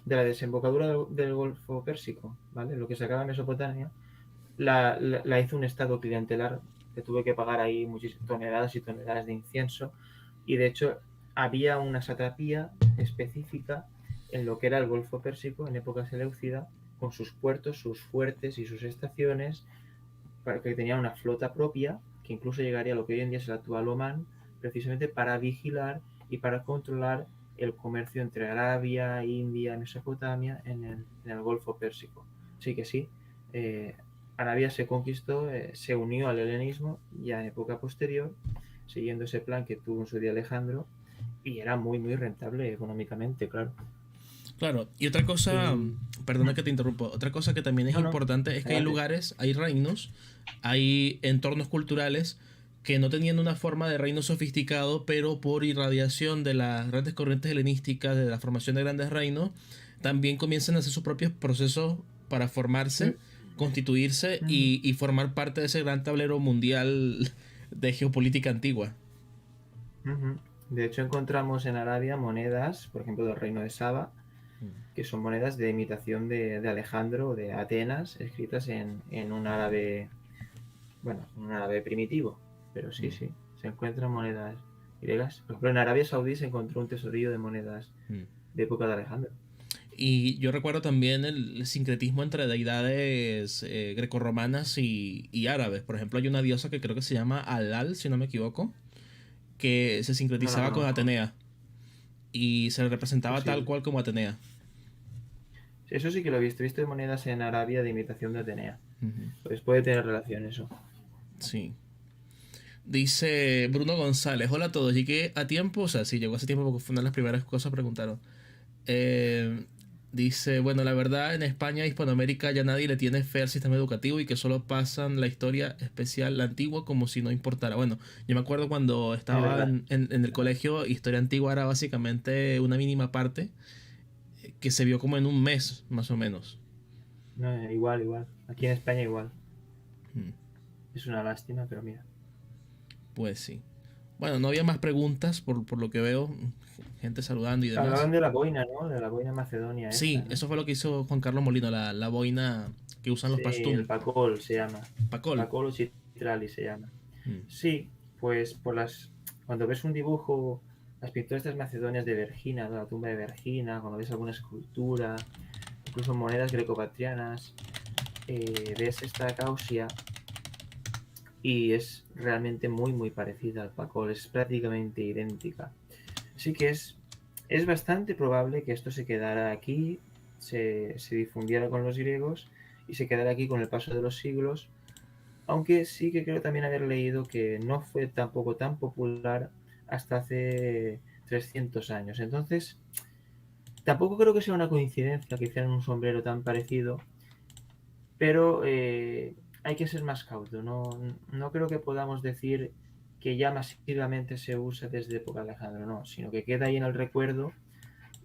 la desembocadura del Golfo Pérsico, ¿vale? Lo que se acaba en Mesopotamia, la hizo un estado clientelar que tuve que pagar ahí muchísimas toneladas y toneladas de incienso. Y de hecho, había una satrapía específica en lo que era el Golfo Pérsico en época seleucida, con sus puertos, sus fuertes y sus estaciones, para que tenía una flota propia, que incluso llegaría a lo que hoy en día es el actual Omán, precisamente para vigilar y para controlar el comercio entre Arabia, India, Mesopotamia en el Golfo Pérsico. Así que sí, eh, Arabia se conquistó, se unió al helenismo ya en época posterior, siguiendo ese plan que tuvo en su día Alejandro, y era muy, muy rentable económicamente, claro. Claro, y otra cosa, Y... perdona que te interrumpo, otra cosa que también es No, no, importante es que hay adelante. lugares, hay reinos, hay entornos culturales que no tenían una forma de reino sofisticado, pero por irradiación de las grandes corrientes helenísticas, de la formación de grandes reinos, también comienzan a hacer sus propios procesos para formarse, Mm, constituirse mm, y formar parte de ese gran tablero mundial de geopolítica antigua. mm. De hecho, encontramos en Arabia monedas, por ejemplo, del reino de Saba, que son monedas de imitación de Alejandro o de Atenas, escritas en un árabe, bueno, en un árabe primitivo. Pero sí, Mm, sí, se encuentran monedas griegas. Por ejemplo, en Arabia Saudí se encontró un tesorillo de monedas mm. de época de Alejandro. Y yo recuerdo también el sincretismo entre deidades grecorromanas y árabes. Por ejemplo, hay una diosa que creo que se llama Alal, si no me equivoco, que se No la sincretizaba con conozco, Atenea y se representaba tal posible. cual como Atenea. Eso sí que lo he visto monedas en Arabia de imitación de Atenea. Ujú. Pues puede tener relación eso. Sí. Dice Bruno González, hola a todos, llegué a tiempo, o sea, sí, llegó hace tiempo porque fue una de las primeras cosas que preguntaron. Eh, Dice, bueno, la verdad en España, Hispanoamérica ya nadie le tiene fe al sistema educativo y que solo pasan la historia especial, la antigua, como si no importara. Bueno, yo me acuerdo cuando Es estaba verdad. en el colegio, historia antigua era básicamente una mínima parte que se vio como en un mes, más o menos. No, igual, igual. Aquí en España igual. Mm, Es una lástima, pero mira. Pues sí. Bueno, no había más preguntas por lo que veo, gente saludando y demás. Hablaban de la boina, ¿no? De la boina macedonia esta, Sí, ¿no? eso fue lo que hizo Juan Carlos Molino, la boina que usan los Sí, el pastún. Pacol se llama. Pacol. Pacol o Chitrali se llama. Mm, Sí, pues cuando ves un dibujo, las pinturas estas macedonias de Vergina, de la tumba de Vergina, cuando ves alguna escultura, incluso monedas grecopatrianas, ves esta causia y es realmente muy, muy parecida al Pacol, es prácticamente idéntica. Así que es bastante probable que esto se quedara aquí, se difundiera con los griegos y se quedara aquí con el paso de los siglos, aunque sí que creo también haber leído que no fue tampoco tan popular hasta hace 300 años. Entonces, tampoco creo que sea una coincidencia que hicieran un sombrero tan parecido, pero hay que ser más cauto. No creo que podamos decir que ya masivamente se usa desde época de Alejandro, no, sino que queda ahí en el recuerdo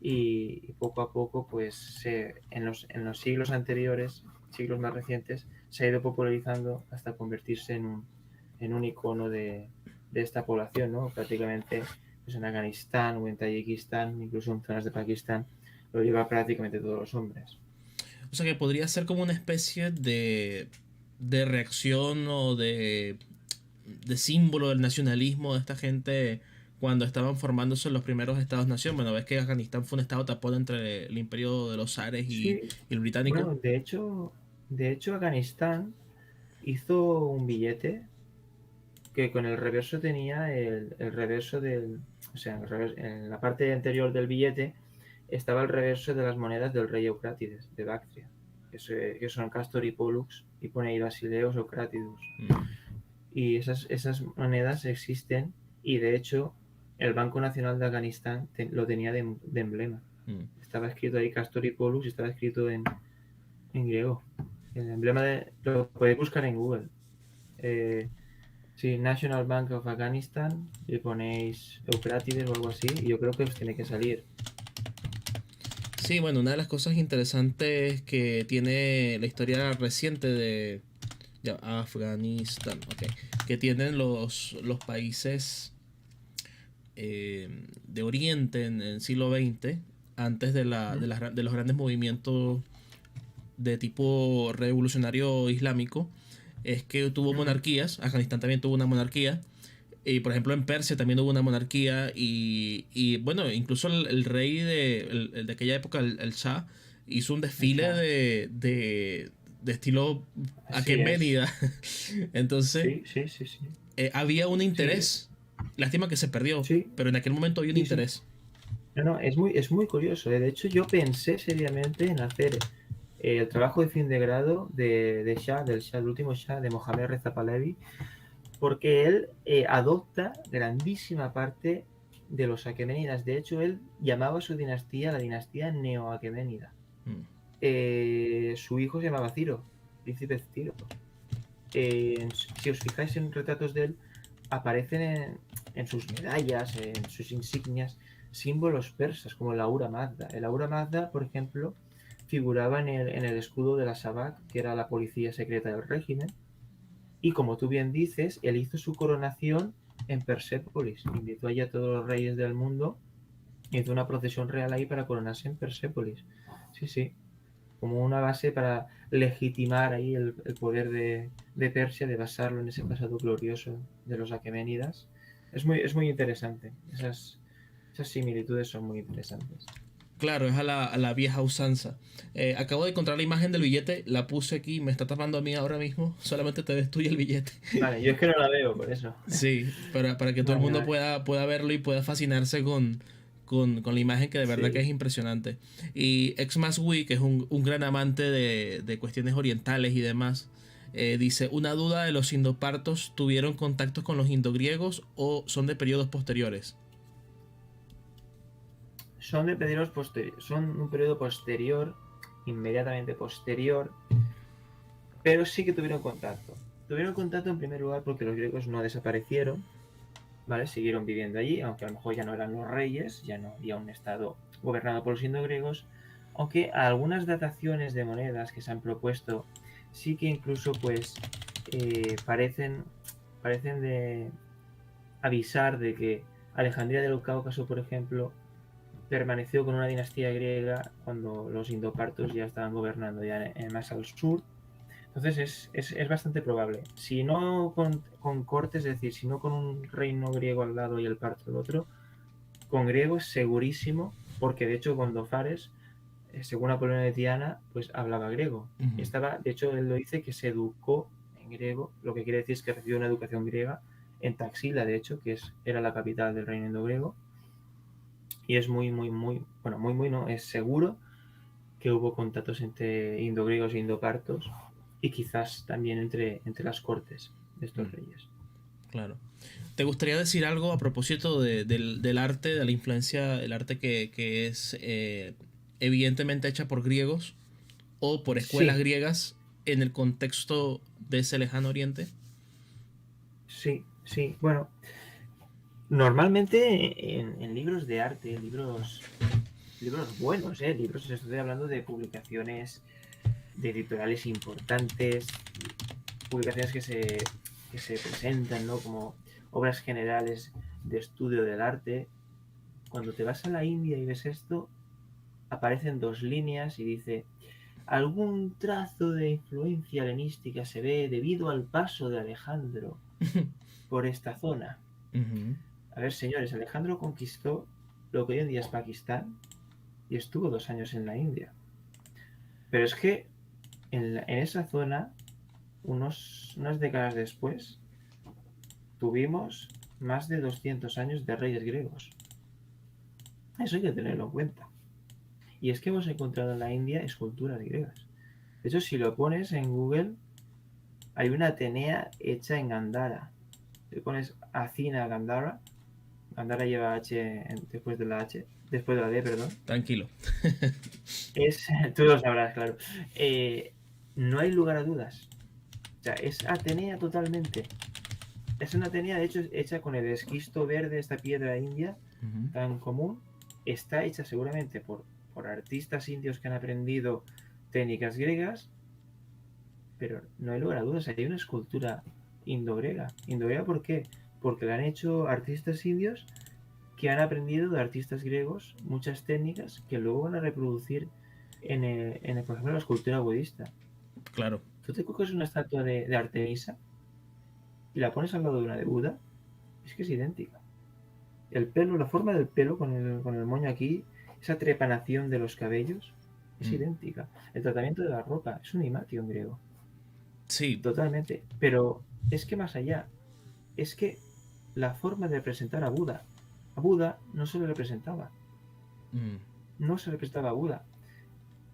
y poco a poco, pues en los siglos anteriores, siglos más recientes, se ha ido popularizando hasta convertirse en un icono de esta población, ¿no? Prácticamente pues en Afganistán o en Tayikistán, incluso en zonas de Pakistán, lo lleva prácticamente todos los hombres. O sea que podría ser como una especie de reacción o de símbolo del nacionalismo de esta gente cuando estaban formándose los primeros estados-nación. Bueno, ves que Afganistán fue un estado tapón entre el imperio de los zares Sí, y el británico. bueno, de hecho Afganistán hizo un billete que con el reverso tenía el reverso del, o sea, en la parte anterior del billete estaba el reverso de las monedas del rey Eucrátides, de Bactria, que son Castor y Pollux, y pone ahí Basileus Eucratidus. Mm, Y esas monedas existen, y de hecho el Banco Nacional de Afganistán lo tenía de emblema. mm. Estaba escrito ahí Castor y Pollux, y estaba escrito en griego. El emblema lo podéis buscar en Google. Eh, Sí, National Bank of Afghanistan y ponéis Eucrátides o algo así y yo creo que os tiene que salir. Sí, bueno, una de las cosas interesantes que tiene la historia reciente de ya, Afganistán, ok, que tienen los países de Oriente en el siglo XX, antes de los grandes movimientos de tipo revolucionario islámico, es que tuvo monarquías. Afganistán también tuvo una monarquía. Y por ejemplo en Persia también hubo una monarquía. Y bueno, incluso el rey el de aquella época, el Shah, hizo un desfile Esa, de estilo así es. aqueménida. Entonces Sí, sí, sí, sí. había un Sí, interés. Lástima que se perdió, sí, pero en aquel momento había un sí, sí. interés. No, no, es muy curioso. De hecho, yo pensé seriamente en hacer el trabajo de fin de grado del Shah, el último Shah, de Mohammad Reza Pahlavi, porque él adopta grandísima parte de los aqueménidas. De hecho, él llamaba a su dinastía la dinastía neo-aqueménida. Mm. Su hijo se llamaba Ciro, príncipe Ciro. Si os fijáis en retratos de él, aparecen en sus medallas, en sus insignias, símbolos persas, como el Aura Mazda. El Aura Mazda, por ejemplo, figuraba en el escudo de la Sabak, que era la policía secreta del régimen. Y como tú bien dices, él hizo su coronación en Persépolis. Invitó allí a todos los reyes del mundo y hizo una procesión real ahí para coronarse en Persépolis. Sí, sí, como una base para legitimar ahí el poder de Persia, de basarlo en ese pasado glorioso de los aqueménidas. Es muy interesante. Esas similitudes son muy interesantes. Claro, es a la vieja usanza. Acabo de encontrar la imagen del billete, la puse aquí, me está tapando a mí ahora mismo, solamente te ves tú y el billete. Vale, yo es que no la veo, por eso. Sí, para que todo el Vale, mundo vale. pueda verlo y pueda fascinarse con la imagen que de verdad que Sí. es impresionante. Y Exmas que es un gran amante de cuestiones orientales y demás, dice, una duda de los indopartos, ¿tuvieron contactos con los indogriegos o son de periodos posteriores? Son un periodo posterior, inmediatamente posterior, pero sí que tuvieron contacto. Tuvieron contacto en primer lugar porque los griegos no desaparecieron, ¿vale? Siguieron viviendo allí, aunque a lo mejor ya no eran los reyes, ya no había un estado gobernado por los indogriegos, aunque algunas dataciones de monedas que se han propuesto sí que incluso pues parecen de avisar de que Alejandría del Cáucaso, por ejemplo, permaneció con una dinastía griega cuando los indopartos ya estaban gobernando ya más al sur. Entonces es bastante probable. Si no con cortes, es decir, si no con un reino griego al lado y el parto al otro, con griego es segurísimo, porque de hecho Gondofares, según Apolonio de Tiana, pues hablaba griego. Ujú. De hecho, él lo dice que se educó en griego, lo que quiere decir es que recibió una educación griega en Taxila, de hecho, era la capital del reino indogriego. Y es muy, no, es seguro que hubo contactos entre indogriegos e indopartos y quizás también entre las cortes de estos Mm, reyes. claro. ¿Te gustaría decir algo a propósito del arte, de la influencia del arte que es evidentemente hecha por griegos o por escuelas Sí, griegas en el contexto de ese lejano oriente? sí, sí. Bueno, normalmente en libros de arte, libros buenos, libros, estoy hablando de publicaciones de editoriales importantes, publicaciones que se presentan, ¿no? Como obras generales de estudio del arte. Cuando te vas a la India y ves esto, aparecen dos líneas y dice: algún trazo de influencia helenística se ve debido al paso de Alejandro por esta zona. Ujú. A ver, señores, Alejandro conquistó lo que hoy en día es Pakistán y estuvo 2 años en la India. Pero es que en esa zona, unas décadas después, tuvimos más de 200 años de reyes griegos. Eso hay que tenerlo en cuenta. Y es que hemos encontrado en la India esculturas griegas. De hecho, si lo pones en Google, hay una Atenea hecha en Gandhara. Si pones Athena Gandhara, Gandhara lleva H después de la H, después de la D, perdón. Tranquilo. Tú lo sabrás, claro. No hay lugar a dudas. O sea, es Atenea totalmente. Es una Atenea, de hecho, hecha con el esquisto verde, esta piedra india Ujú. tan común. Está hecha seguramente por artistas indios que han aprendido técnicas griegas, pero no hay lugar a dudas. Hay una escultura indogriega. ¿Indogriega por qué? Porque la han hecho artistas indios que han aprendido de artistas griegos muchas técnicas que luego van a reproducir por ejemplo, la escultura budista. Claro. Tú te coges una estatua de Artemisa y la pones al lado de una de Buda, es que es idéntica. El pelo, la forma del pelo con el moño aquí, esa trepanación de los cabellos, es Mm. idéntica. El tratamiento de la ropa es un himation griego, Sí. totalmente. Pero es que más allá, es que la forma de representar a Buda no se le representaba, Mm. no se representaba a Buda.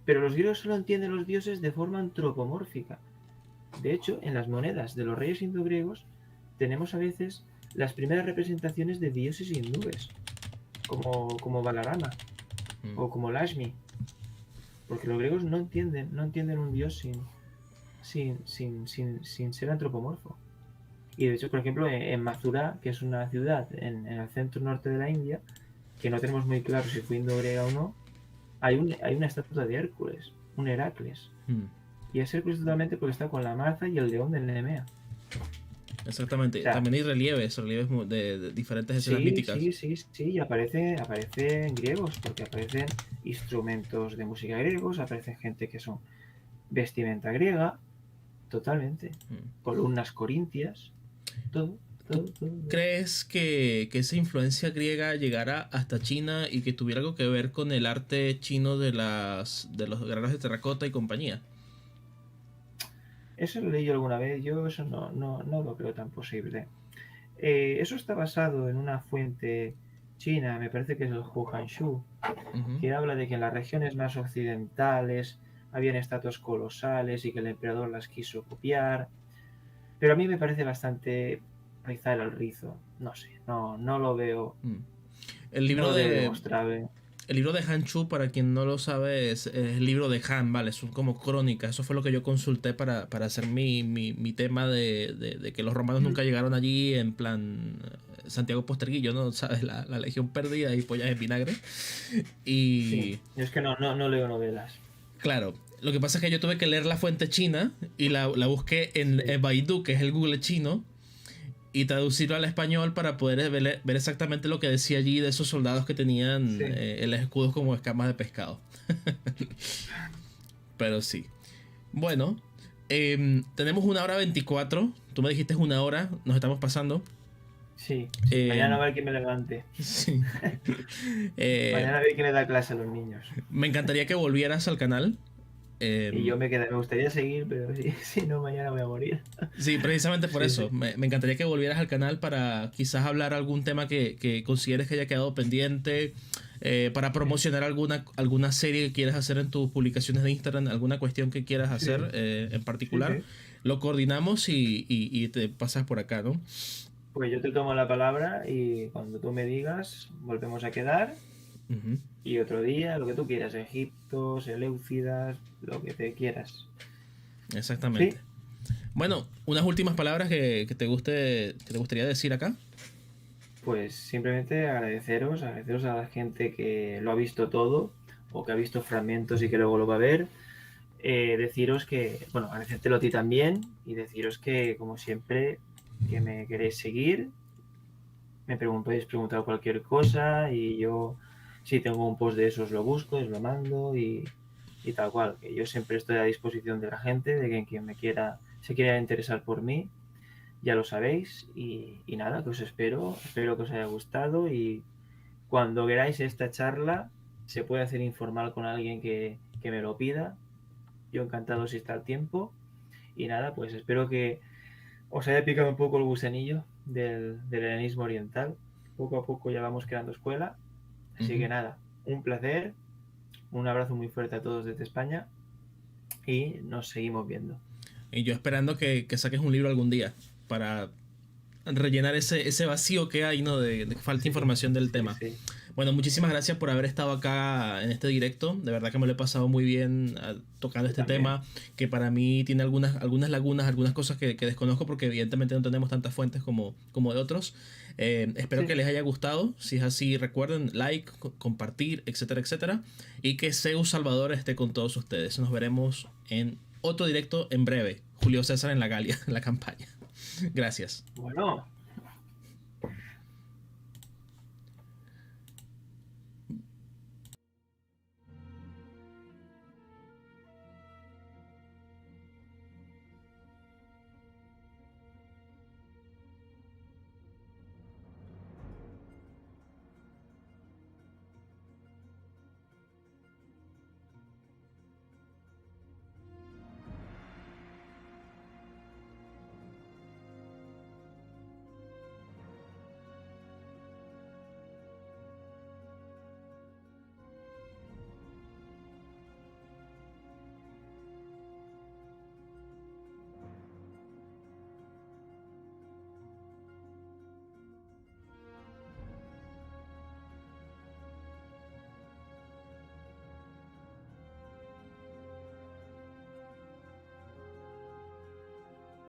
Pero los griegos solo entienden los dioses de forma antropomórfica. De hecho, en las monedas de los reyes indogriegos tenemos a veces las primeras representaciones de dioses hindúes, como Balarama Mm. o como Lashmi, porque los griegos no entienden un dios sin ser antropomorfo. Y de hecho, por ejemplo, en Mathura, que es una ciudad en el centro norte de la India, que no tenemos muy claro si fue indogriega o no, hay una estatua de Hércules, un Heracles. Mm. Y es Hércules totalmente porque está con la maza y el león del Nemea. O Exactamente. sea, También hay relieves, de diferentes escenas sí, míticas. sí, sí, sí, y aparecen griegos, porque aparecen instrumentos de música griegos, aparecen gente que son vestimenta griega, totalmente. Mm. Columnas corintias, todo, ¿Tú todo, todo, todo. crees que esa influencia griega llegara hasta China y que tuviera algo que ver con el arte chino de los guerreros de terracota y compañía? Eso lo leí yo alguna vez, yo eso no lo creo tan posible. Eso está basado en una fuente china, me parece que es el Huangshu, Ujú. que habla de que en las regiones más occidentales habían estatuas colosales y que el emperador las quiso copiar. Pero a mí me parece bastante rizar el rizo. No sé, no lo veo, Mm. El no libro lo veo de, demostrable. el libro de Han Chu, para quien no lo sabe, es el libro de Han, ¿vale? Son como crónicas. Eso fue lo que yo consulté para hacer mi tema de que los romanos nunca llegaron allí en plan Santiago Posterguillo, ¿no? ¿Sabes? La legión perdida y pollas en vinagre. Sí, Y es que no leo novelas. claro, lo que pasa es que yo tuve que leer la fuente china y la busqué Sí, en Baidu, que es el Google chino, y traducirlo al español para poder ver exactamente lo que decía allí de esos soldados que tenían sí. el escudos como escamas de pescado. Pero sí. Bueno, tenemos 1 hora 24. Tú me dijiste 1 hora, nos estamos pasando. Sí, sí. Mañana Eh, a ver quién me levante. sí. Mañana a ver quién le da clase a los niños. Me encantaría que volvieras al canal. Y Eh, yo me gustaría seguir, pero si no, mañana voy a morir. Sí, precisamente por Sí, sí. eso. Me encantaría que volvieras al canal para quizás hablar algún tema que consideres que haya quedado pendiente, para Sí, promocionar alguna serie que quieras hacer en tus publicaciones de Instagram, alguna cuestión que quieras hacer sí, en sí, particular. sí. Lo coordinamos y te pasas por acá, ¿no? Pues yo te tomo la palabra y cuando tú me digas, volvemos a quedar. Ujú. Y otro día, lo que tú quieras, Egipto, Seleucidas, lo que te quieras. Exactamente. ¿Sí? Bueno, unas últimas palabras que te guste, que te gustaría decir acá. Pues simplemente agradeceros a la gente que lo ha visto todo o que ha visto fragmentos y que luego lo va a ver. Deciros que, bueno, agradecértelo a ti también y deciros que, como siempre, que me queréis seguir, podéis preguntar cualquier cosa y yo, si tengo un post de esos, lo busco, os lo mando y tal cual, que yo siempre estoy a disposición de la gente, de quien me quiera, se quiera interesar por mí, ya lo sabéis y nada, que os espero que os haya gustado y cuando veáis esta charla se puede hacer informal con alguien que me lo pida, yo encantado si está el tiempo y nada, pues espero que os haya picado un poco el gusanillo del helenismo oriental. Poco a poco ya vamos creando escuela. Así Ujú. que nada, un placer, un abrazo muy fuerte a todos desde España y nos seguimos viendo. Y yo esperando que saques un libro algún día para rellenar ese vacío que hay, ¿no? De falta de Sí, información del sí, tema. sí. Bueno, muchísimas gracias por haber estado acá en este directo. De verdad que me lo he pasado muy bien tocando Yo este también. tema, que para mí tiene algunas lagunas, algunas cosas que desconozco porque evidentemente no tenemos tantas fuentes como de otros. Espero que Sí. les haya gustado. Si es así, recuerden like, compartir, etcétera, etcétera. Y que Zeus Salvador esté con todos ustedes. Nos veremos en otro directo en breve. Julio César en la Galia, en la campaña. Gracias. Bueno,